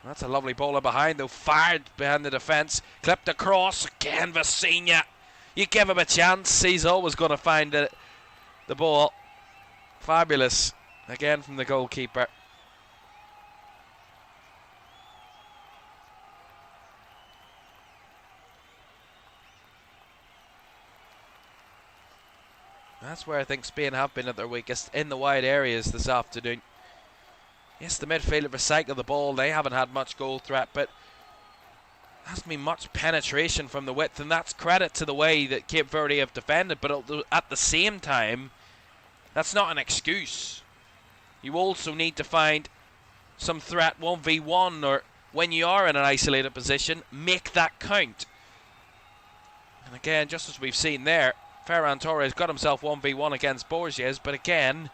That's a lovely bowler behind, though. Fired behind the defence. Clipped across. Again, Vizinha. You give him a chance, he's always going to find the ball. Fabulous. Again from the goalkeeper. That's where I think Spain have been at their weakest, in the wide areas this afternoon. Yes, the midfield have recycled the ball. They haven't had much goal threat, but there hasn't been much penetration from the width, and that's credit to the way that Cape Verde have defended. But at the same time, that's not an excuse. You also need to find some threat 1v1, or when you are in an isolated position, make that count. And again, just as we've seen there, Ferran Torres got himself 1v1 against Borges, but again,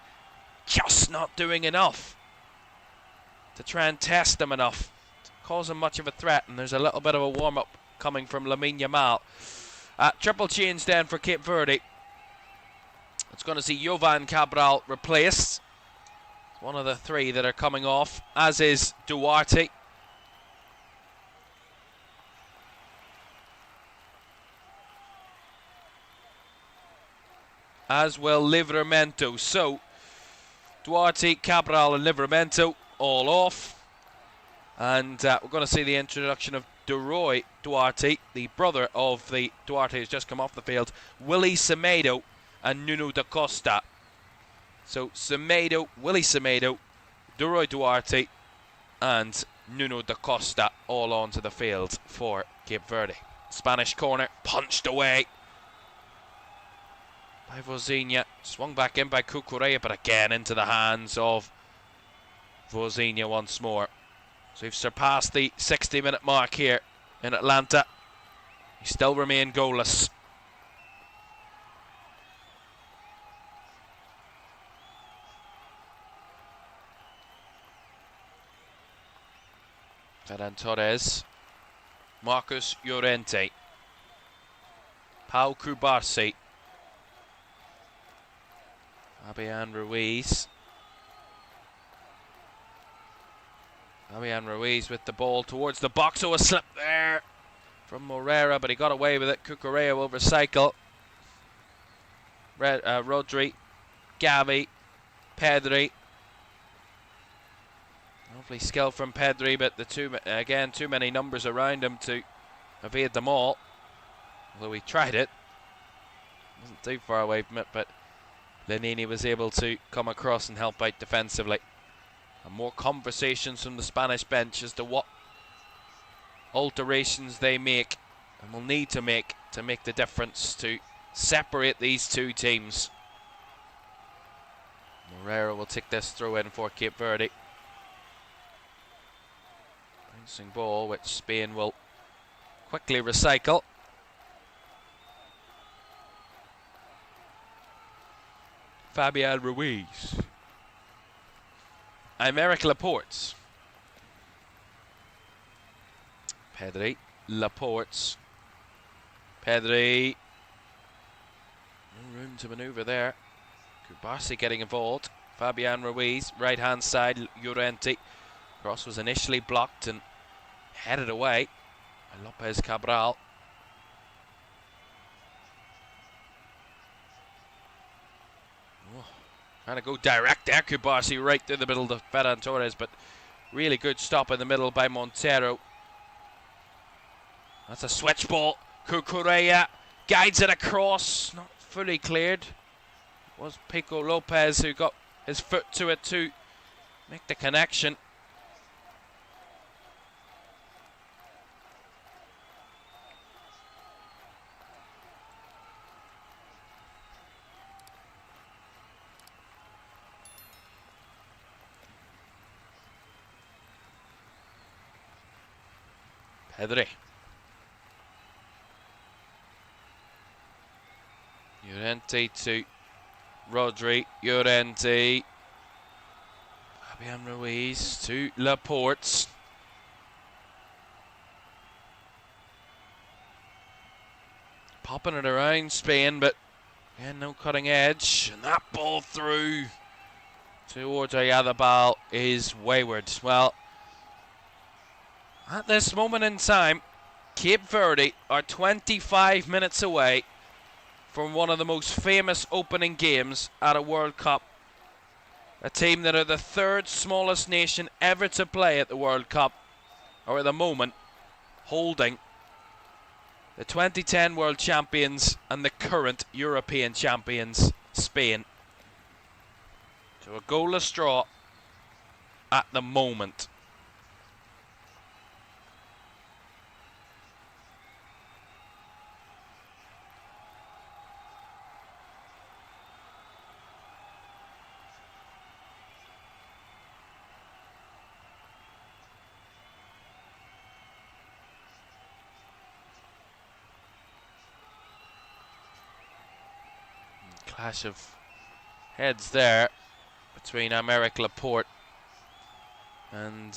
just not doing enough to try and test them enough to cause them much of a threat. And there's a little bit of a warm-up coming from Lamine Yamal. Triple change then for Cape Verde. It's going to see Jovan Cabral replaced. One of the three that are coming off, as is Duarte. As will Livramento. So Duarte, Cabral and Livramento all off. And we're going to see the introduction of Duroy Duarte, the brother of the Duarte who's just come off the field, Willie Semedo and Nuno da Costa. So Semedo, Willie Semedo, Duroy Duarte and Nuno da Costa all onto the field for Cape Verde. Spanish corner, punched away by Vizinha, swung back in by Cucurella, but again into the hands of Vozinha once more. So we've surpassed the 60-minute mark here in Atlanta. He still remain goalless. Ferran Torres, Marcus Llorente, Pau Cubarsí, Fabian Ruiz. Fabian Ruiz with the ball towards the box. Oh, a slip there from Moreira, but he got away with it. Cucurella will recycle. Rodri, Gavi, Pedri. Lovely skill from Pedri, but too many numbers around him to evade them all. Although he tried it. Wasn't too far away from it, but Lenini was able to come across and help out defensively. And more conversations from the Spanish bench as to what alterations they make and will need to make the difference to separate these two teams. Moreira will take this throw in for Cape Verde. Bouncing ball which Spain will quickly recycle. Fabian Ruiz. Aymeric Laporte. Pedri, Laporte. Pedri. No room to manoeuvre there. Cubarsí getting involved. Fabian Ruiz, right hand side, Llorente. Cross was initially blocked and headed away by Lopez Cabral. Oh, trying to go direct there, Cubarsí right through the middle of Ferran Torres, but really good stop in the middle by Montero. That's a switch ball. Cucurella guides it across, not fully cleared. It was Pico Lopez who got his foot to it to make the connection. Pedri. Llorente to Rodri. Llorente. Fabian Ruiz to Laporte. Popping it around Spain, but again, no cutting edge. And that ball through towards Oyarzabal is wayward. Well, at this moment in time, Cape Verde are 25 minutes away from one of the most famous opening games at a World Cup. A team that are the third smallest nation ever to play at the World Cup, or at the moment, holding the 2010 World Champions and the current European champions, Spain, to a goalless draw at the moment. Clash of heads there between Aymeric Laporte and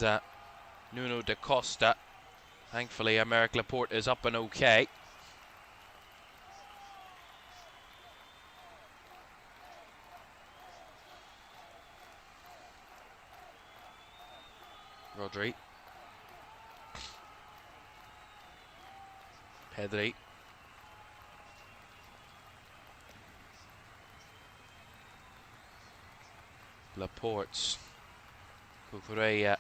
Nuno da Costa. Thankfully, Aymeric Laporte is up and okay. Rodri. Pedri. Laporte, Cucurella,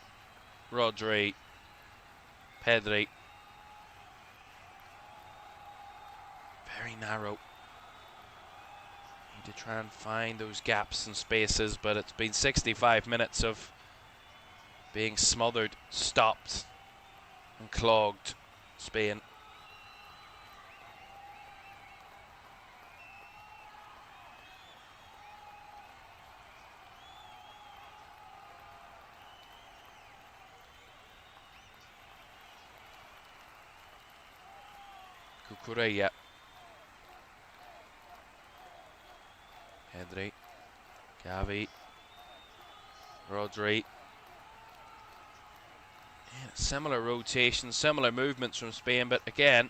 Rodri, Pedri. Very narrow. Need to try and find those gaps and spaces, but it's been 65 minutes of being smothered, stopped and clogged. Spain. Cucurella. Henry. Gavi. Rodri. Yeah, similar rotations, similar movements from Spain, but again,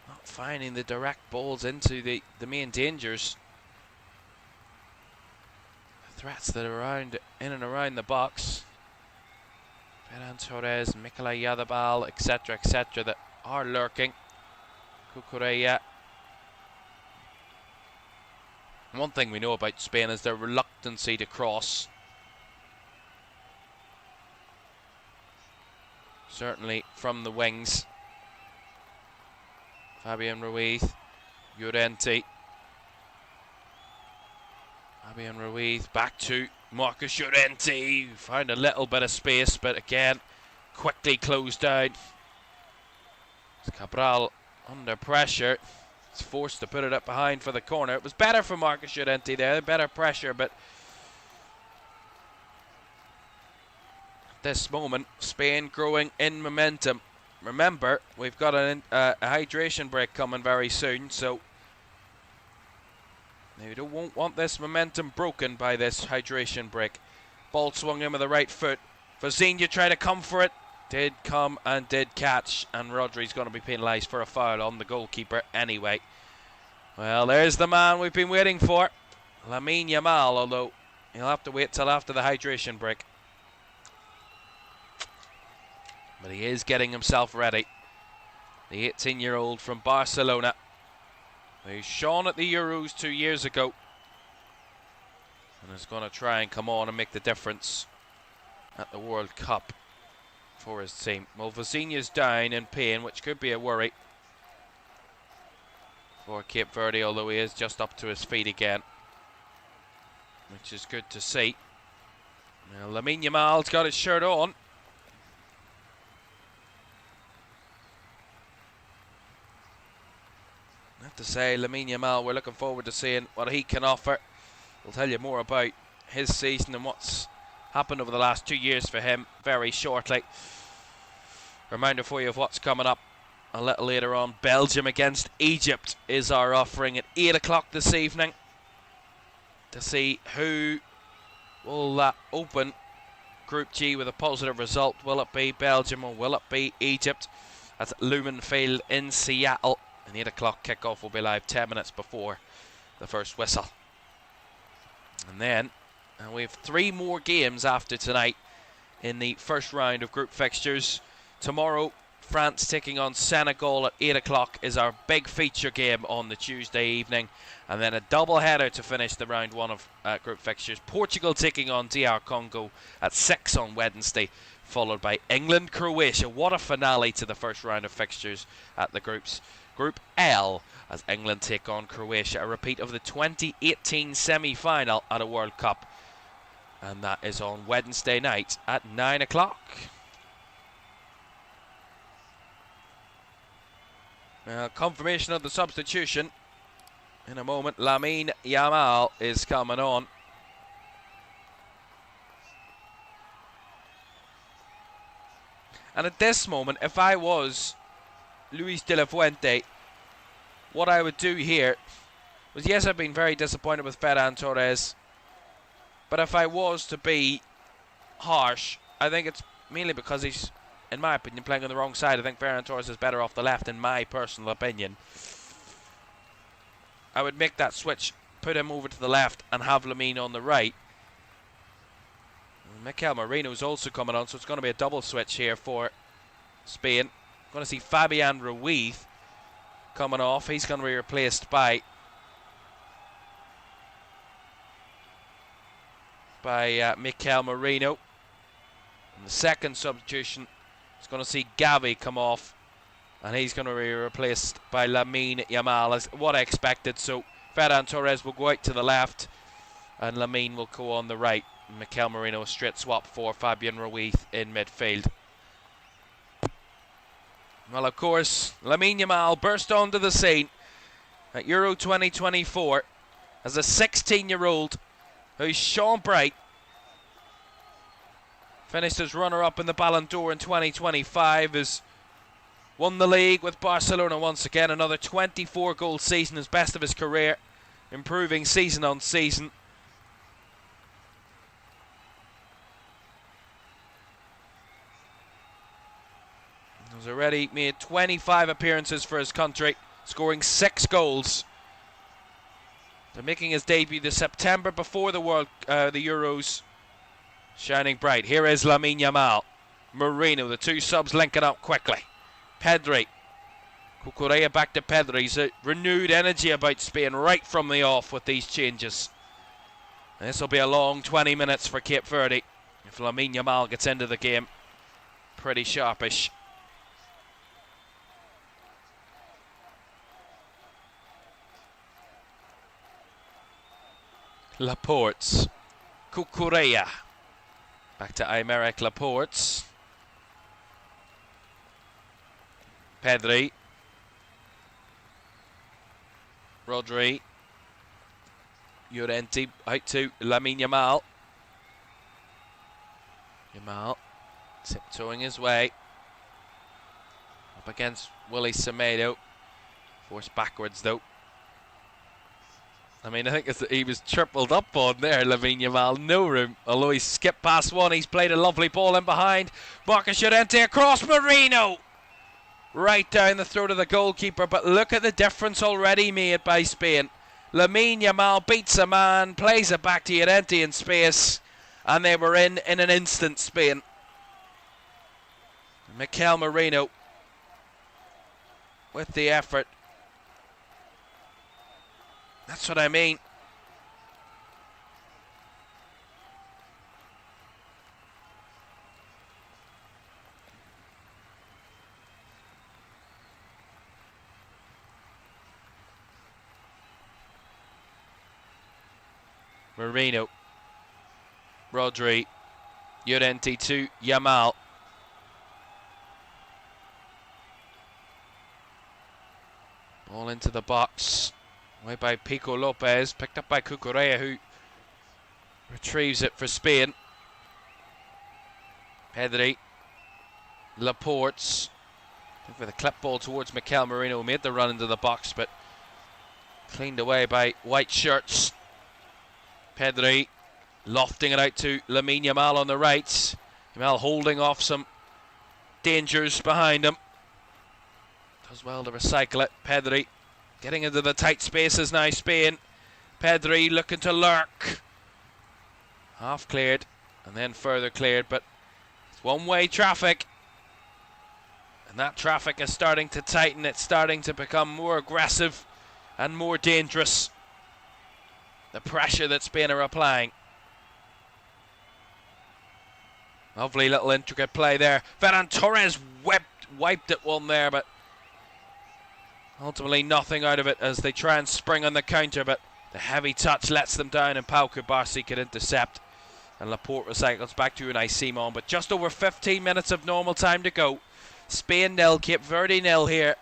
not finding the direct balls into the main dangers. The threats that are around, in and around the box. Ferran Torres, Mikel Oyarzabal, etc., that are lurking. Cucurella. One thing we know about Spain is their reluctancy to cross. Certainly from the wings. Fabian Ruiz, Llorente. Fabian Ruiz back to Marcus Llorente. Found a little bit of space, but again, quickly closed down. Cabral under pressure. He's forced to put it up behind for the corner. It was better for Marcus Llorente there, better pressure, but at this moment, Spain growing in momentum. Remember, we've got a hydration break coming very soon, so they won't want this momentum broken by this hydration break. Ball swung in with the right foot. Vizinha tried to come for it. Did come and did catch, and Rodri's going to be penalised for a foul on the goalkeeper anyway. Well, there's the man we've been waiting for, Lamine Yamal, although he'll have to wait till after the hydration break. But he is getting himself ready. The 18-year-old from Barcelona, who shone at the Euros 2 years ago, and is going to try and come on and make the difference at the World Cup for his team. Well, Vizinha's down in pain, which could be a worry for Cape Verde, although he is just up to his feet again, which is good to see. Now, Lamine Yamal's got his shirt on. I have to say, Lamine Yamal, we're looking forward to seeing what he can offer. We'll tell you more about his season and what's happened over the last 2 years for him very shortly. Reminder for you of what's coming up a little later on. Belgium against Egypt is our offering at 8 o'clock this evening to see who will open Group G with a positive result. Will it be Belgium or will it be Egypt? That's at Lumen Field in Seattle. An 8 o'clock kickoff will be live 10 minutes before the first whistle. And then we have 3 more games after tonight in the first round of group fixtures. Tomorrow, France taking on Senegal at 8 o'clock is our big feature game on the Tuesday evening. And then a double header to finish the round 1 of group fixtures. Portugal taking on DR Congo at 6 on Wednesday, followed by England-Croatia. What a finale to the first round of fixtures at the groups. Group L, as England take on Croatia, a repeat of the 2018 semi-final at a World Cup. And that is on Wednesday night at 9 o'clock. Confirmation of the substitution. In a moment, Lamine Yamal is coming on. And at this moment, if I was Luis de la Fuente, what I would do here was, yes, I've been very disappointed with Ferran Torres, but if I was to be harsh, I think it's mainly because he's, in my opinion, playing on the wrong side. I think Ferran Torres is better off the left, in my personal opinion. I would make that switch, put him over to the left, and have Lamine on the right. Mikel Merino's also coming on, so it's going to be a double switch here for Spain. Going to see Fabian Ruiz coming off. He's going to be replaced by Mikel Merino. And the second substitution is going to see Gavi come off, and he's going to be replaced by Lamine Yamal, as what I expected. So Ferran Torres will go out to the left, and Lamine will go on the right. Mikel Merino, a straight swap for Fabian Ruiz in midfield. Well, of course, Lamine Yamal burst onto the scene at Euro 2024 as a 16-year-old who's shone bright. Finished as runner-up in the Ballon d'Or in 2025, is Won the league with Barcelona once again. Another 24-goal season, his best of his career. Improving season on season. He's already made 25 appearances for his country, scoring 6 goals. They're making his debut this September before the Euros. Shining bright. Here is Lamine Yamal. Moreno, the two subs linking up quickly. Pedri. Cucurella back to Pedri. He's a renewed energy about Spain right from the off with these changes. And this will be a long 20 minutes for Cape Verde if Lamine Yamal gets into the game. Pretty sharpish. Laporte. Cucurella. Back to Aymeric Laporte. Pedri. Rodri. Llorente out to Lamine Yamal. Yamal tiptoeing his way. Up against Willy Semedo. Forced backwards though. I mean, I think he was tripled up on there, Lamine Yamal. No room. Although he skipped past one, he's played a lovely ball in behind. Marcus Llorente across Moreno. Right down the throat of the goalkeeper. But look at the difference already made by Spain. Lamine Yamal beats a man, plays it back to Llorente in space. And they were in an instant, Spain. Mikel Merino with the effort. That's what I mean. Moreno. Rodri. Llorente to Yamal. Ball into the box. Away by Pico Lopez, picked up by Cucurella, who retrieves it for Spain. Pedri. Laporte. With a clip ball towards Mikel Merino, made the run into the box, but cleaned away by white shirts. Pedri lofting it out to Lamine Yamal on the right. Yamal holding off some dangers behind him. Does well to recycle it. Pedri. Getting into the tight spaces now, Spain. Pedri looking to lurk. Half cleared and then further cleared, but it's one-way traffic. And that traffic is starting to tighten. It's starting to become more aggressive and more dangerous. The pressure that Spain are applying. Lovely little intricate play there. Ferran Torres wiped at one there, but ultimately nothing out of it as they try and spring on the counter, but the heavy touch lets them down and Pau Cubarsí could intercept. And Laporte recycles back to Unai Simon, but just over 15 minutes of normal time to go. Spain 0, Cape Verde 0 here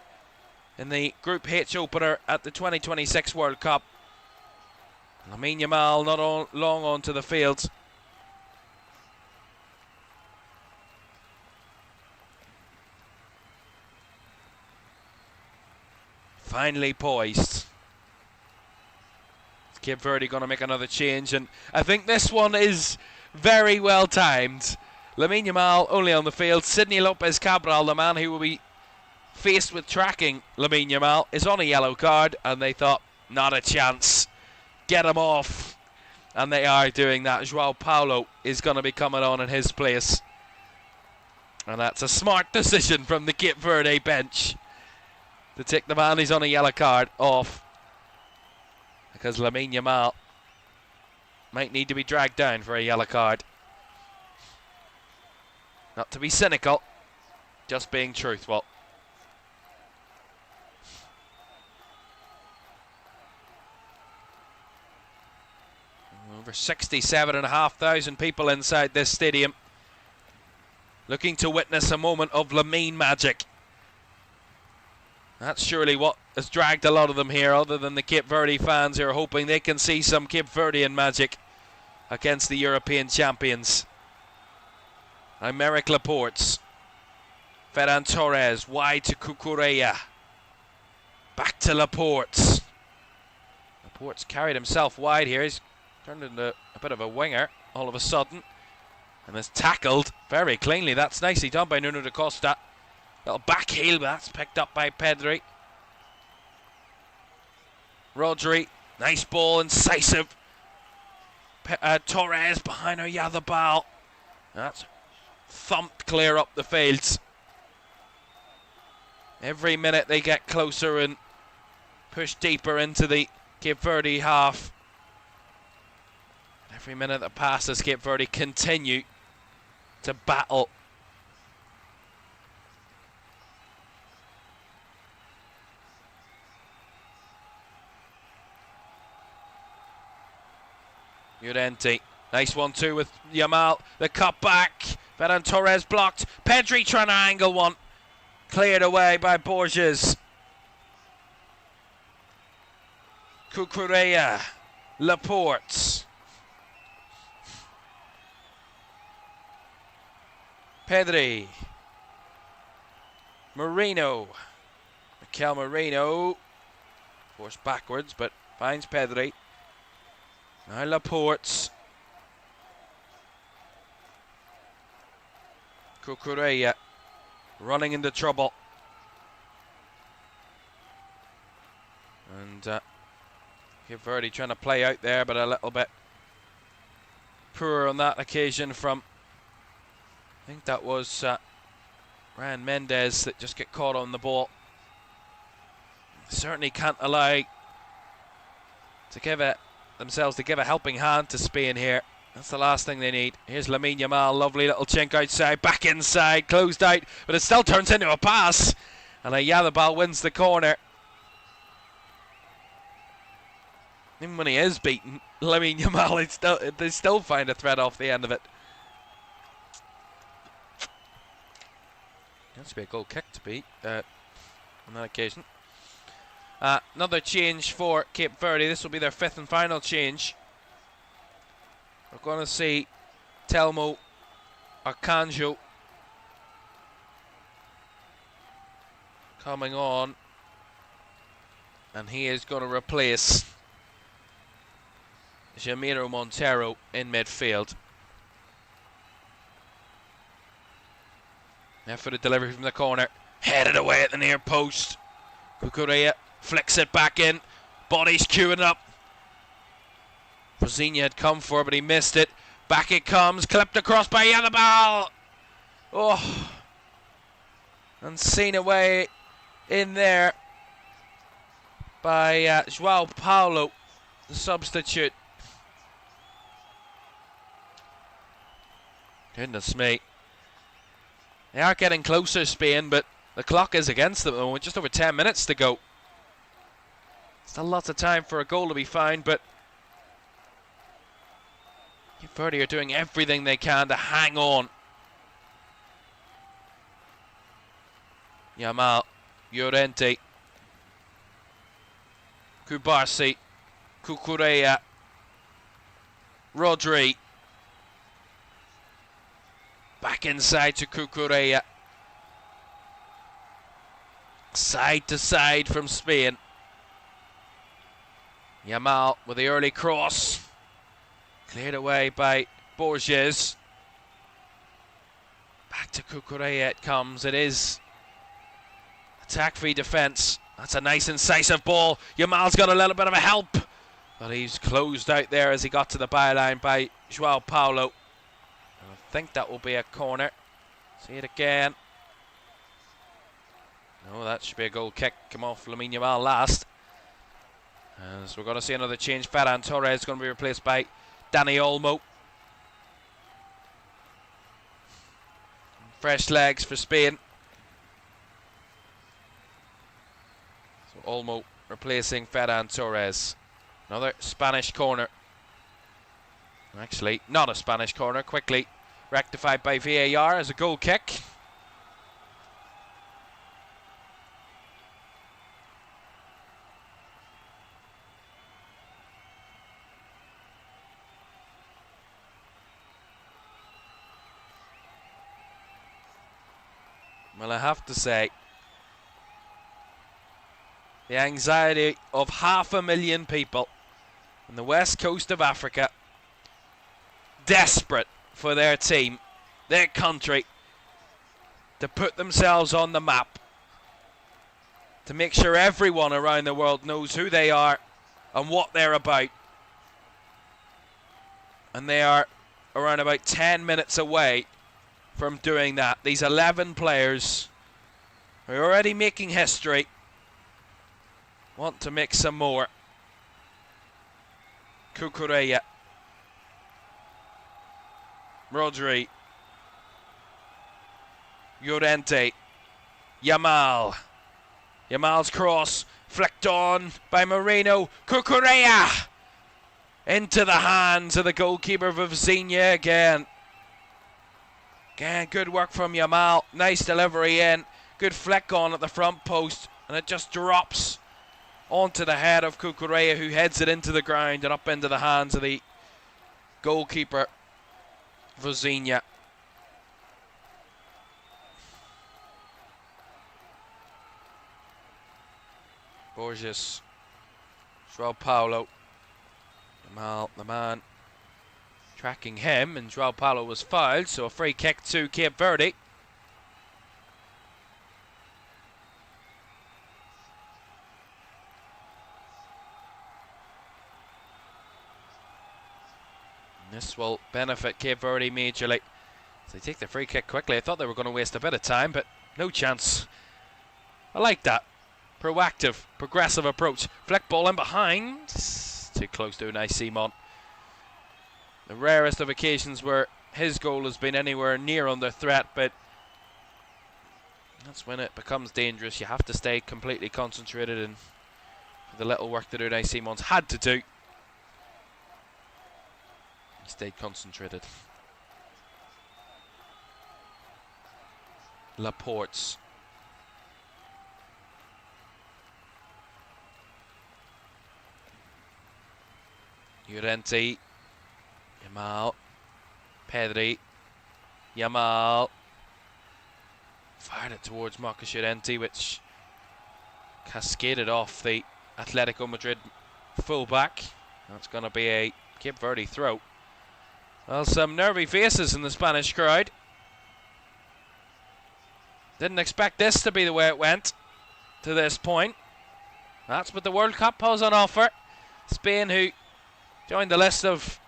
in the Group H opener at the 2026 World Cup. Lamine Yamal not long onto the field. Finally poised. Cape Verde going to make another change, and I think this one is very well timed. Lamine Yamal only on the field. Sidney Lopez Cabral, the man who will be faced with tracking Lamine Yamal, is on a yellow card, and they thought, not a chance. Get him off. And they are doing that. João Paulo is going to be coming on in his place. And that's a smart decision from the Cape Verde bench to take the man who's on a yellow card off, because Lamine Yamal might need to be dragged down for a yellow card. Not to be cynical, just being truthful. Over 67,500 people inside this stadium, looking to witness a moment of Lamine magic. That's surely what has dragged a lot of them here, other than the Cape Verde fans who are hoping they can see some Cape Verdean magic against the European champions. Aymeric Laporte. Ferran Torres wide to Cucurella. Back to Laporte. Laporte's carried himself wide here. He's turned into a bit of a winger all of a sudden. And is tackled very cleanly. That's nicely done by Nuno da Costa. Little back heel, but that's picked up by Pedri. Rodri, nice ball, incisive. Torres behind Oyarzabal. That's thumped clear up the fields. Every minute they get closer and push deeper into the Cape Verde half. Every minute that passes, Cape Verde continue to battle. Llorente, nice 1-2 with Yamal. The cut back. Ferran Torres blocked. Pedri trying to angle one. Cleared away by Borges. Cucurella. Laporte. Pedri. Marino. Mikel Marino. Forced backwards, but finds Pedri. Now Laporte. Cucurella running into trouble. And Cape Verde trying to play out there, but a little bit poor on that occasion from, I think that was Ryan Mendes that just get caught on the ball. Certainly can't allow to give it themselves to give a helping hand to Spain here. That's the last thing they need. Here's Lamine Yamal, lovely little chink outside, back inside, closed out, but it still turns into a pass. And Oyarzabal wins the corner. Even when he is beaten, Lamine Yamal, they still find a threat off the end of it. That's be a goal kick to beat on that occasion. Another change for Cape Verde. This will be their 5th and final change. We're going to see Telmo Arcanjo coming on, and he is going to replace Jamiro Montero in midfield. Now for the delivery from the corner, headed away at the near post. Cucurella flicks it back in, bodies queuing up. Prozinha had come for, but he missed it. Back it comes, clipped across by Oyarzabal. Oh, and seen away in there by Joao Paulo, the substitute. Goodness me. They are getting closer, Spain, but the clock is against them at the moment. Just over 10 minutes to go. Still lots of time for a goal to be found, but Cape Verde are doing everything they can to hang on. Yamal, Llorente, Kubarsi, Cucurella, Rodri. Back inside to Cucurella. Side to side from Spain. Yamal with the early cross. Cleared away by Borges. Back to Cucurella it comes. It is attack v defence. That's a nice incisive ball. Yamal's got a little bit of a help, but he's closed out there as he got to the byline by Joao Paulo. And I think that will be a corner. See it again. No, that should be a goal kick. Come off Lamine Yamal last. As we're going to see another change. Ferran Torres is going to be replaced by Dani Olmo. Fresh legs for Spain. So Olmo replacing Ferran Torres. Another Spanish corner. Actually, not a Spanish corner. Quickly rectified by VAR as a goal kick. Well, I have to say, the anxiety of 500,000 people on the west coast of Africa, desperate for their team, their country, to put themselves on the map, to make sure everyone around the world knows who they are and what they're about. And they are around about 10 minutes away from doing that. These 11 players who are already making history want to make some more. Cucurella, Rodri, Llorente, Yamal. Yamal's cross flicked on by Moreno. Cucurella into the hands of the goalkeeper Vavzinha again. Again, good work from Yamal. Nice delivery in. Good flick on at the front post, and it just drops onto the head of Cucurella, who heads it into the ground and up into the hands of the goalkeeper Vavzinha. Borges, João Paulo, Yamal, the man tracking him, and João Paulo was fouled, so a free kick to Cape Verde. And this will benefit Cape Verde majorly. So they take the free kick quickly. I thought they were going to waste a bit of time, but no chance. I like that. Proactive, progressive approach. Flick ball in behind. Too close to Unai Simon. The rarest of occasions where his goal has been anywhere near under threat, but that's when it becomes dangerous. You have to stay completely concentrated, and the little work that Unai Simon's had to do, he stayed concentrated. Laporte's. Llorente, Yamal, Pedri, Yamal, fired it towards Marcos Llorente, which cascaded off the Atletico Madrid fullback. That's going to be a Cape Verde throw. Well, some nervy faces in the Spanish crowd. Didn't expect this to be the way it went to this point. That's what the World Cup has on offer. Spain, who joined the list of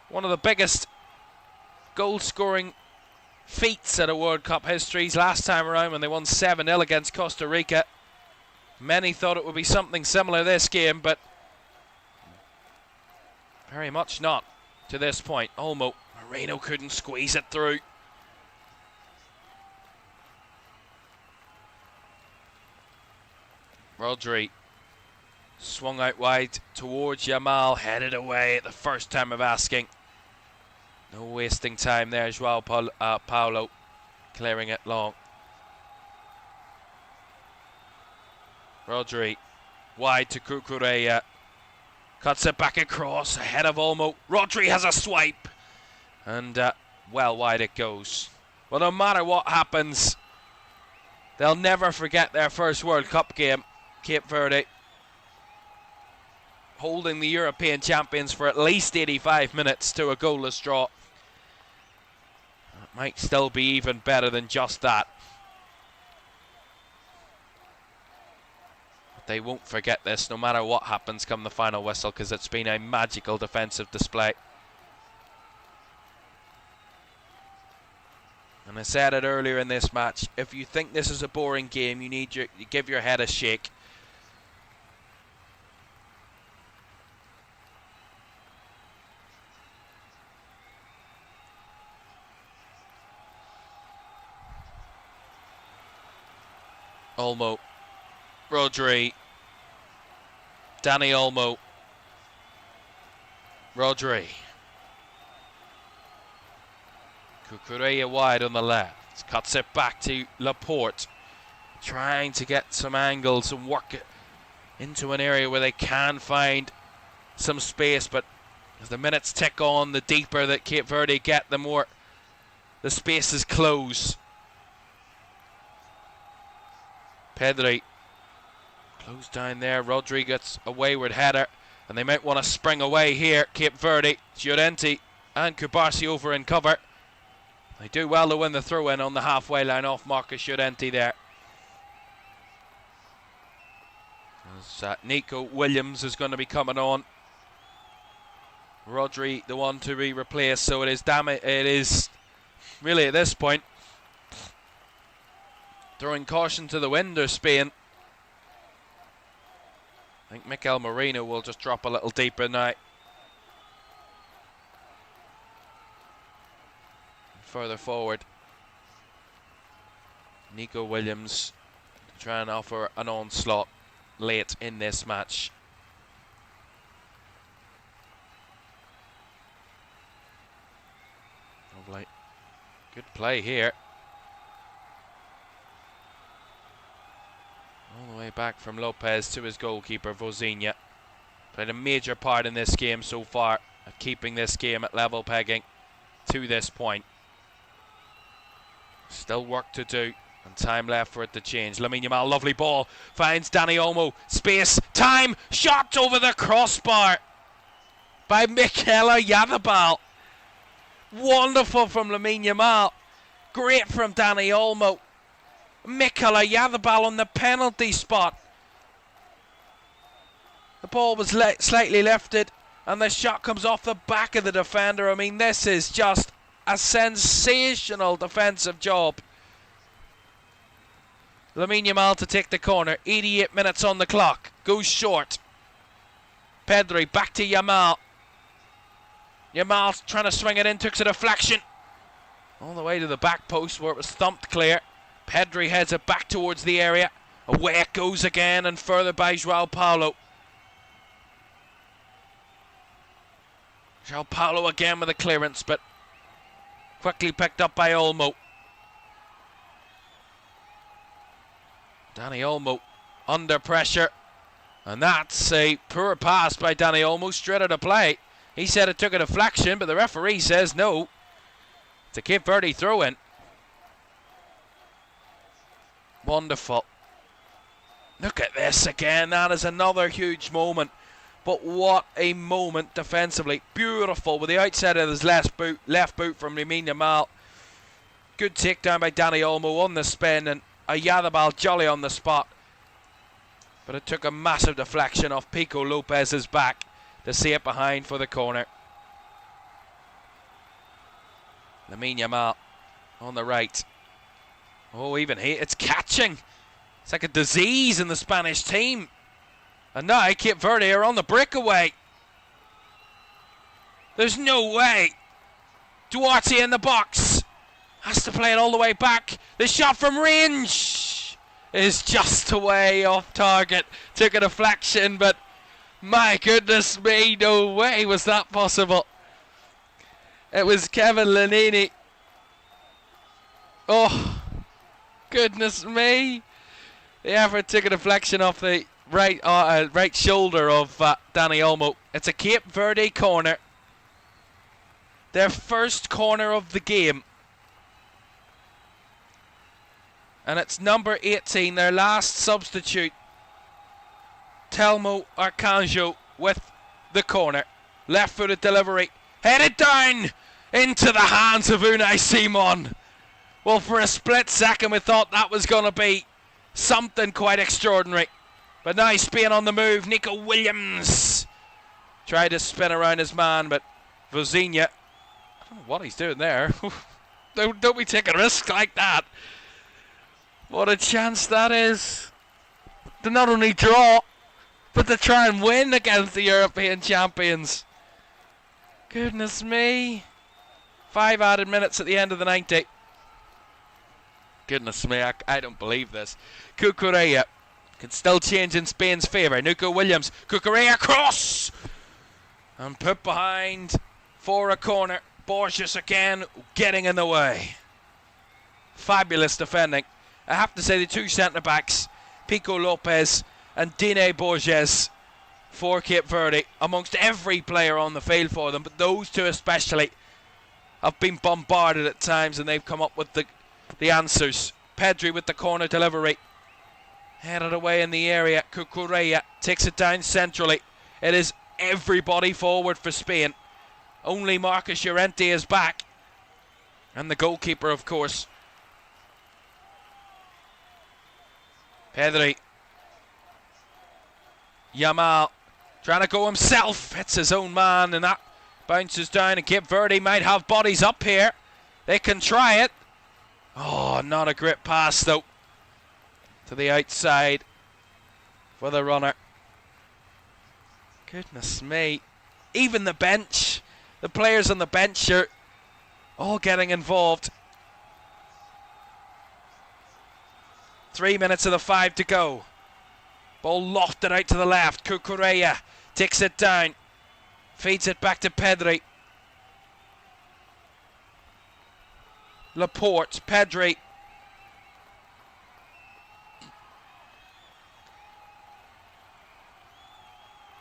one of the biggest goal-scoring feats at a World Cup histories last time around when they won 7-0 against Costa Rica. Many thought it would be something similar this game, but very much not to this point. Olmo, Moreno couldn't squeeze it through. Rodri swung out wide towards Yamal, headed away at the first time of asking. No wasting time there. João Paulo clearing it long. Rodri wide to Cucurella. Cuts it back across ahead of Olmo. Rodri has a swipe. And well wide it goes. Well, no matter what happens, they'll never forget their first World Cup game. Cape Verde holding the European champions for at least 85 minutes to a goalless draw. It might still be even better than just that. But they won't forget this no matter what happens come the final whistle, because it's been a magical defensive display. And I said it earlier in this match, if you think this is a boring game, you give your head a shake. Olmo, Rodri, Dani Olmo, Rodri, Cucurella wide on the left, cuts it back to Laporte, trying to get some angles and work it into an area where they can find some space, but as the minutes tick on, the deeper that Cape Verde get, the more the spaces close. Pedri close down there. Rodri gets a wayward header, and they might want to spring away here. Cape Verde, Llorente and Kubasi over in cover. They do well to win the throw-in on the halfway line off Marcus Llorente there. As Nico Williams is going to be coming on. Rodri the one to be replaced, so it is really at this point throwing caution to the wind of Spain. I think Mikel Merino will just drop a little deeper now. Further forward, Nico Williams to try and offer an onslaught late in this match. Lovely. Good play here. All the way back from Lopez to his goalkeeper, Vozinha. Played a major part in this game so far, at keeping this game at level pegging to this point. Still work to do, and time left for it to change. Lamine Yamal, lovely ball, finds Dani Olmo. Space, time, shot over the crossbar by Mikel Oyarzabal. Wonderful from Lamine Yamal. Great from Dani Olmo. Mikel Oyarzabal on the penalty spot. The ball was slightly lifted, and the shot comes off the back of the defender. I mean, this is just a sensational defensive job. Lamine Yamal to take the corner. 88 minutes on the clock. Goes short. Pedri back to Yamal. Yamal trying to swing it in. Took a deflection all the way to the back post where it was thumped clear. Pedri heads it back towards the area. Away it goes again, and further by João Paulo. João Paulo again with a clearance, but quickly picked up by Olmo. Dani Olmo under pressure, and that's a poor pass by Dani Olmo straight out of play. He said it took a deflection, but the referee says no. It's a Cape Verde throw-in. Wonderful. Look at this again. That is another huge moment. But what a moment defensively. Beautiful with the outside of his left boot from Lamine Yamal. Good takedown by Dani Olmo on the spin, and Oyarzabal jolly on the spot. But it took a massive deflection off Pico Lopez's back to see it behind for the corner. Lamine Yamal on the right. Oh, even here, it's catching. It's like a disease in the Spanish team. And now Cape Verde are on the breakaway. There's no way. Duarte in the box. Has to play it all the way back. The shot from range is just away off target. Took a deflection, but my goodness me, no way was that possible. It was Kevin Lanini. Oh, goodness me. The effort took a deflection off the right shoulder of Dani Olmo. It's a Cape Verde corner. Their first corner of the game. And it's number 18, their last substitute, Telmo Arcanjo, with the corner. Left-footed delivery. Headed down into the hands of Unai Simon. Well, for a split second we thought that was going to be something quite extraordinary. But now Spain on the move. Nico Williams tried to spin around his man, but Vozinha, I don't know what he's doing there. Don't be taking a risk like that. What a chance that is to not only draw, but to try and win against the European champions. Goodness me. 5 added minutes at the end of the 90. Goodness me, I don't believe this. Cucurella can still change in Spain's favour. Nico Williams, Cucurella cross! And put behind for a corner. Borges again getting in the way. Fabulous defending. I have to say the two centre-backs, Pico Lopez and Dine Borges for Cape Verde, amongst every player on the field for them, but those two especially have been bombarded at times and they've come up with the answers. Pedri with the corner delivery. Headed away in the area. Cucurella takes it down centrally. It is everybody forward for Spain. Only Marcus Llorente is back. And the goalkeeper, of course. Pedri. Yamal trying to go himself. Hits his own man and that bounces down. And Cape Verde might have bodies up here. They can try it. Oh, not a great pass though. To the outside for the runner. Goodness me. Even the bench. The players on the bench are all getting involved. 3 minutes of the 5 to go. Ball lofted out to the left. Cucurella takes it down. Feeds it back to Pedri. Laporte, Pedri.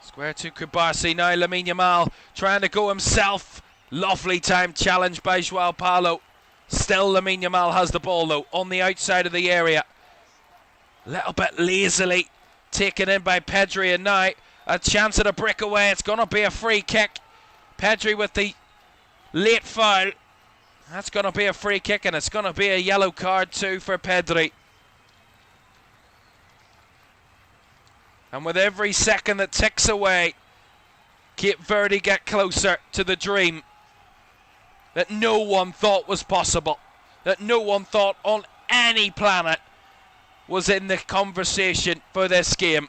Square to Kubasi. Now Lamine Yamal trying to go himself. Lovely time challenge by Joao Paulo. Still Lamine Yamal has the ball though on the outside of the area. Little bit lazily taken in by Pedri, and now a chance at a breakaway. It's going to be a free kick. Pedri with the late foul. That's going to be a free kick, and it's going to be a yellow card too for Pedri. And with every second that ticks away, Cape Verde get closer to the dream that no one thought was possible, that no one thought on any planet was in the conversation for this game.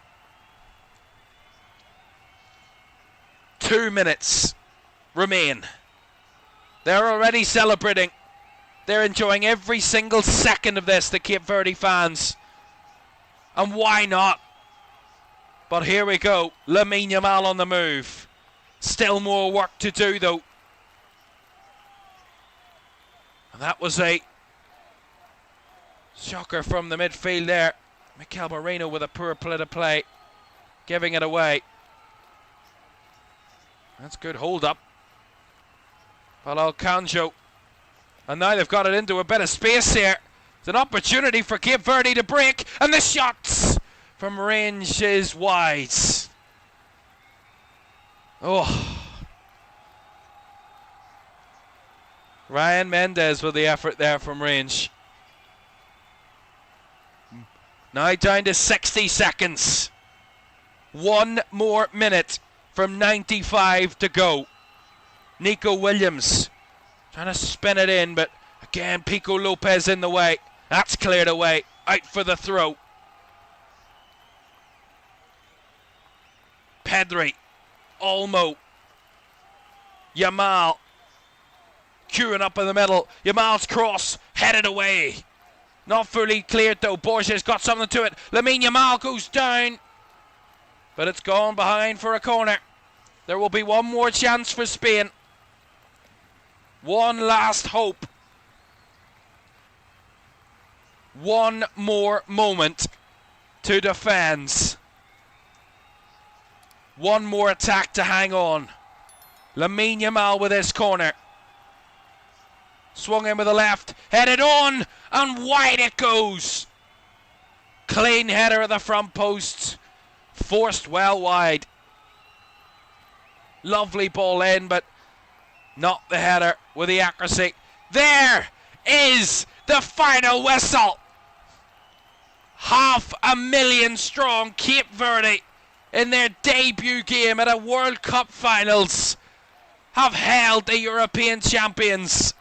2 minutes remain. They're already celebrating. They're enjoying every single second of this, the Cape Verde fans. And why not? But here we go. Lamine Yamal on the move. Still more work to do though. And that was a shocker from the midfield there. Mikel Moreno with a poor play to play. Giving it away. That's good hold up. Paulo Canjo. And now they've got it into a bit of space here. It's an opportunity for Cape Verde to break. And the shots from range is wide. Oh. Ryan Mendes with the effort there from range. Now down to 60 seconds. 1 more minute from 95 to go. Nico Williams trying to spin it in, but again Pico Lopez in the way. That's cleared away. Out for the throw. Pedri. Olmo. Yamal. Queuing up in the middle. Yamal's cross headed away. Not fully cleared though. Borges got something to it. Lamine Yamal goes down. But it's gone behind for a corner. There will be one more chance for Spain. One last hope. One more moment to defend. One more attack to hang on. Lamine Yamal with his corner. Swung in with the left. Headed on. And wide it goes. Clean header at the front post. Forced well wide. Lovely ball in, but not the header with the accuracy. There is the final whistle. 500,000 strong Cape Verde in their debut game at a World Cup finals have held the European champions.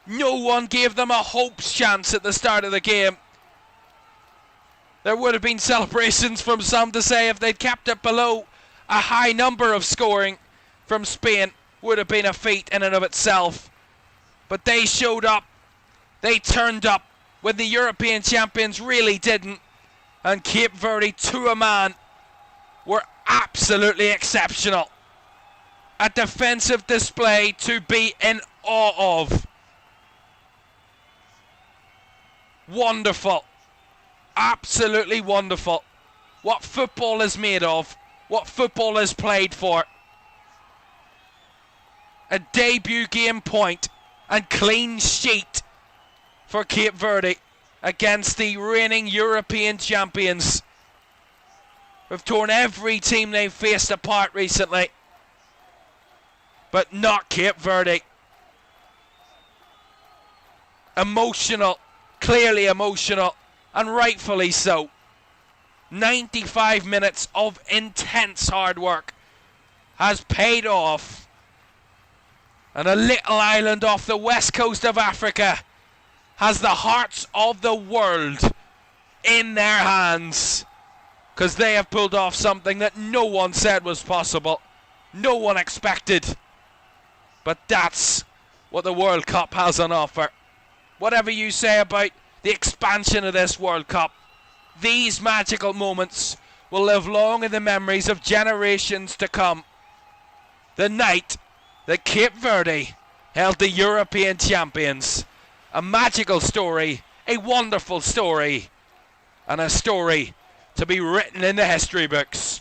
No one gave them a hope's chance at the start of the game. There would have been celebrations from some to say if they'd kept it below a high number of scoring from Spain would have been a feat in and of itself. But they showed up. They turned up when the European champions really didn't. And Cape Verde, to a man, were absolutely exceptional. A defensive display to be in awe of. Wonderful. Absolutely wonderful. What football is made of. What football is played for. A debut game point and clean sheet for Cape Verde against the reigning European champions. We've torn every team they've faced apart recently. But not Cape Verde. Emotional, clearly emotional, and rightfully so. 95 minutes of intense hard work has paid off. And a little island off the west coast of Africa has the hearts of the world in their hands. Because they have pulled off something that no one said was possible. No one expected. But that's what the World Cup has on offer. Whatever you say about the expansion of this World Cup, these magical moments will live long in the memories of generations to come. The night that Cape Verde held the European champions. A magical story, a wonderful story, and a story to be written in the history books.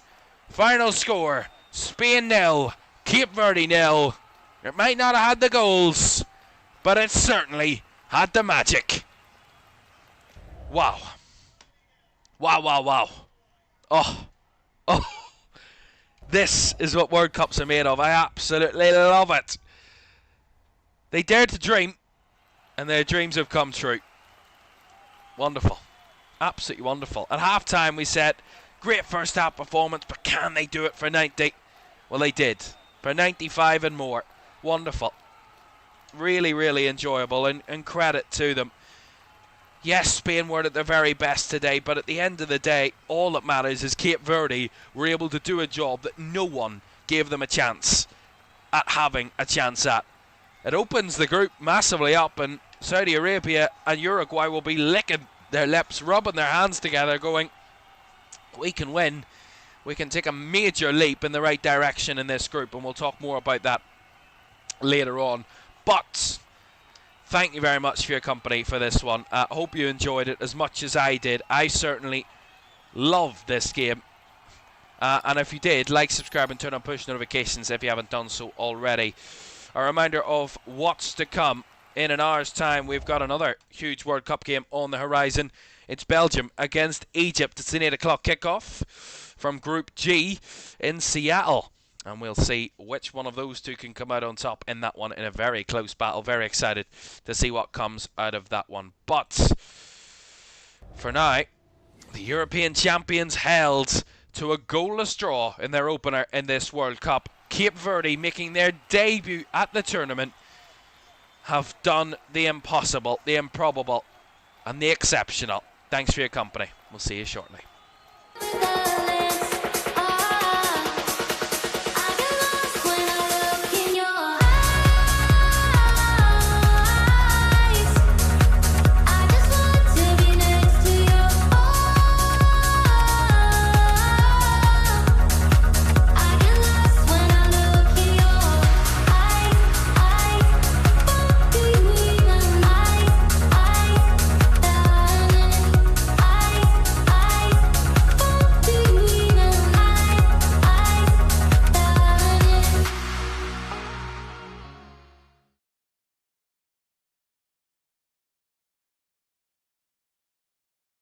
Final score, Spain 0, Cape Verde 0. It might not have had the goals, but it certainly had the magic. Wow. Wow, wow, wow. Oh. This is what World Cups are made of. I absolutely love it. They dared to dream, and their dreams have come true. Wonderful. Absolutely wonderful. At half-time we said, great first half performance, but can they do it for 90? Well, they did. For 95 and more. Wonderful. Really, really enjoyable, and credit to them. Yes, Spain weren't at their very best today, but at the end of the day, all that matters is Cape Verde were able to do a job that no one gave them a chance at having a chance at. It opens the group massively up, and Saudi Arabia and Uruguay will be licking their lips, rubbing their hands together, going, we can win. We can take a major leap in the right direction in this group, and we'll talk more about that later on. But thank you very much for your company for this one. I hope you enjoyed it as much as I did. I certainly loved this game. And if you did, like, subscribe and turn on push notifications if you haven't done so already. A reminder of what's to come. In an hour's time, we've got another huge World Cup game on the horizon. It's Belgium against Egypt. It's an 8 o'clock kickoff from Group G in Seattle. And we'll see which one of those two can come out on top in that one in a very close battle. Very excited to see what comes out of that one. But for now, the European champions held to a goalless draw in their opener in this World Cup. Cape Verde, making their debut at the tournament, have done the impossible, the improbable, and the exceptional. Thanks for your company. We'll see you shortly.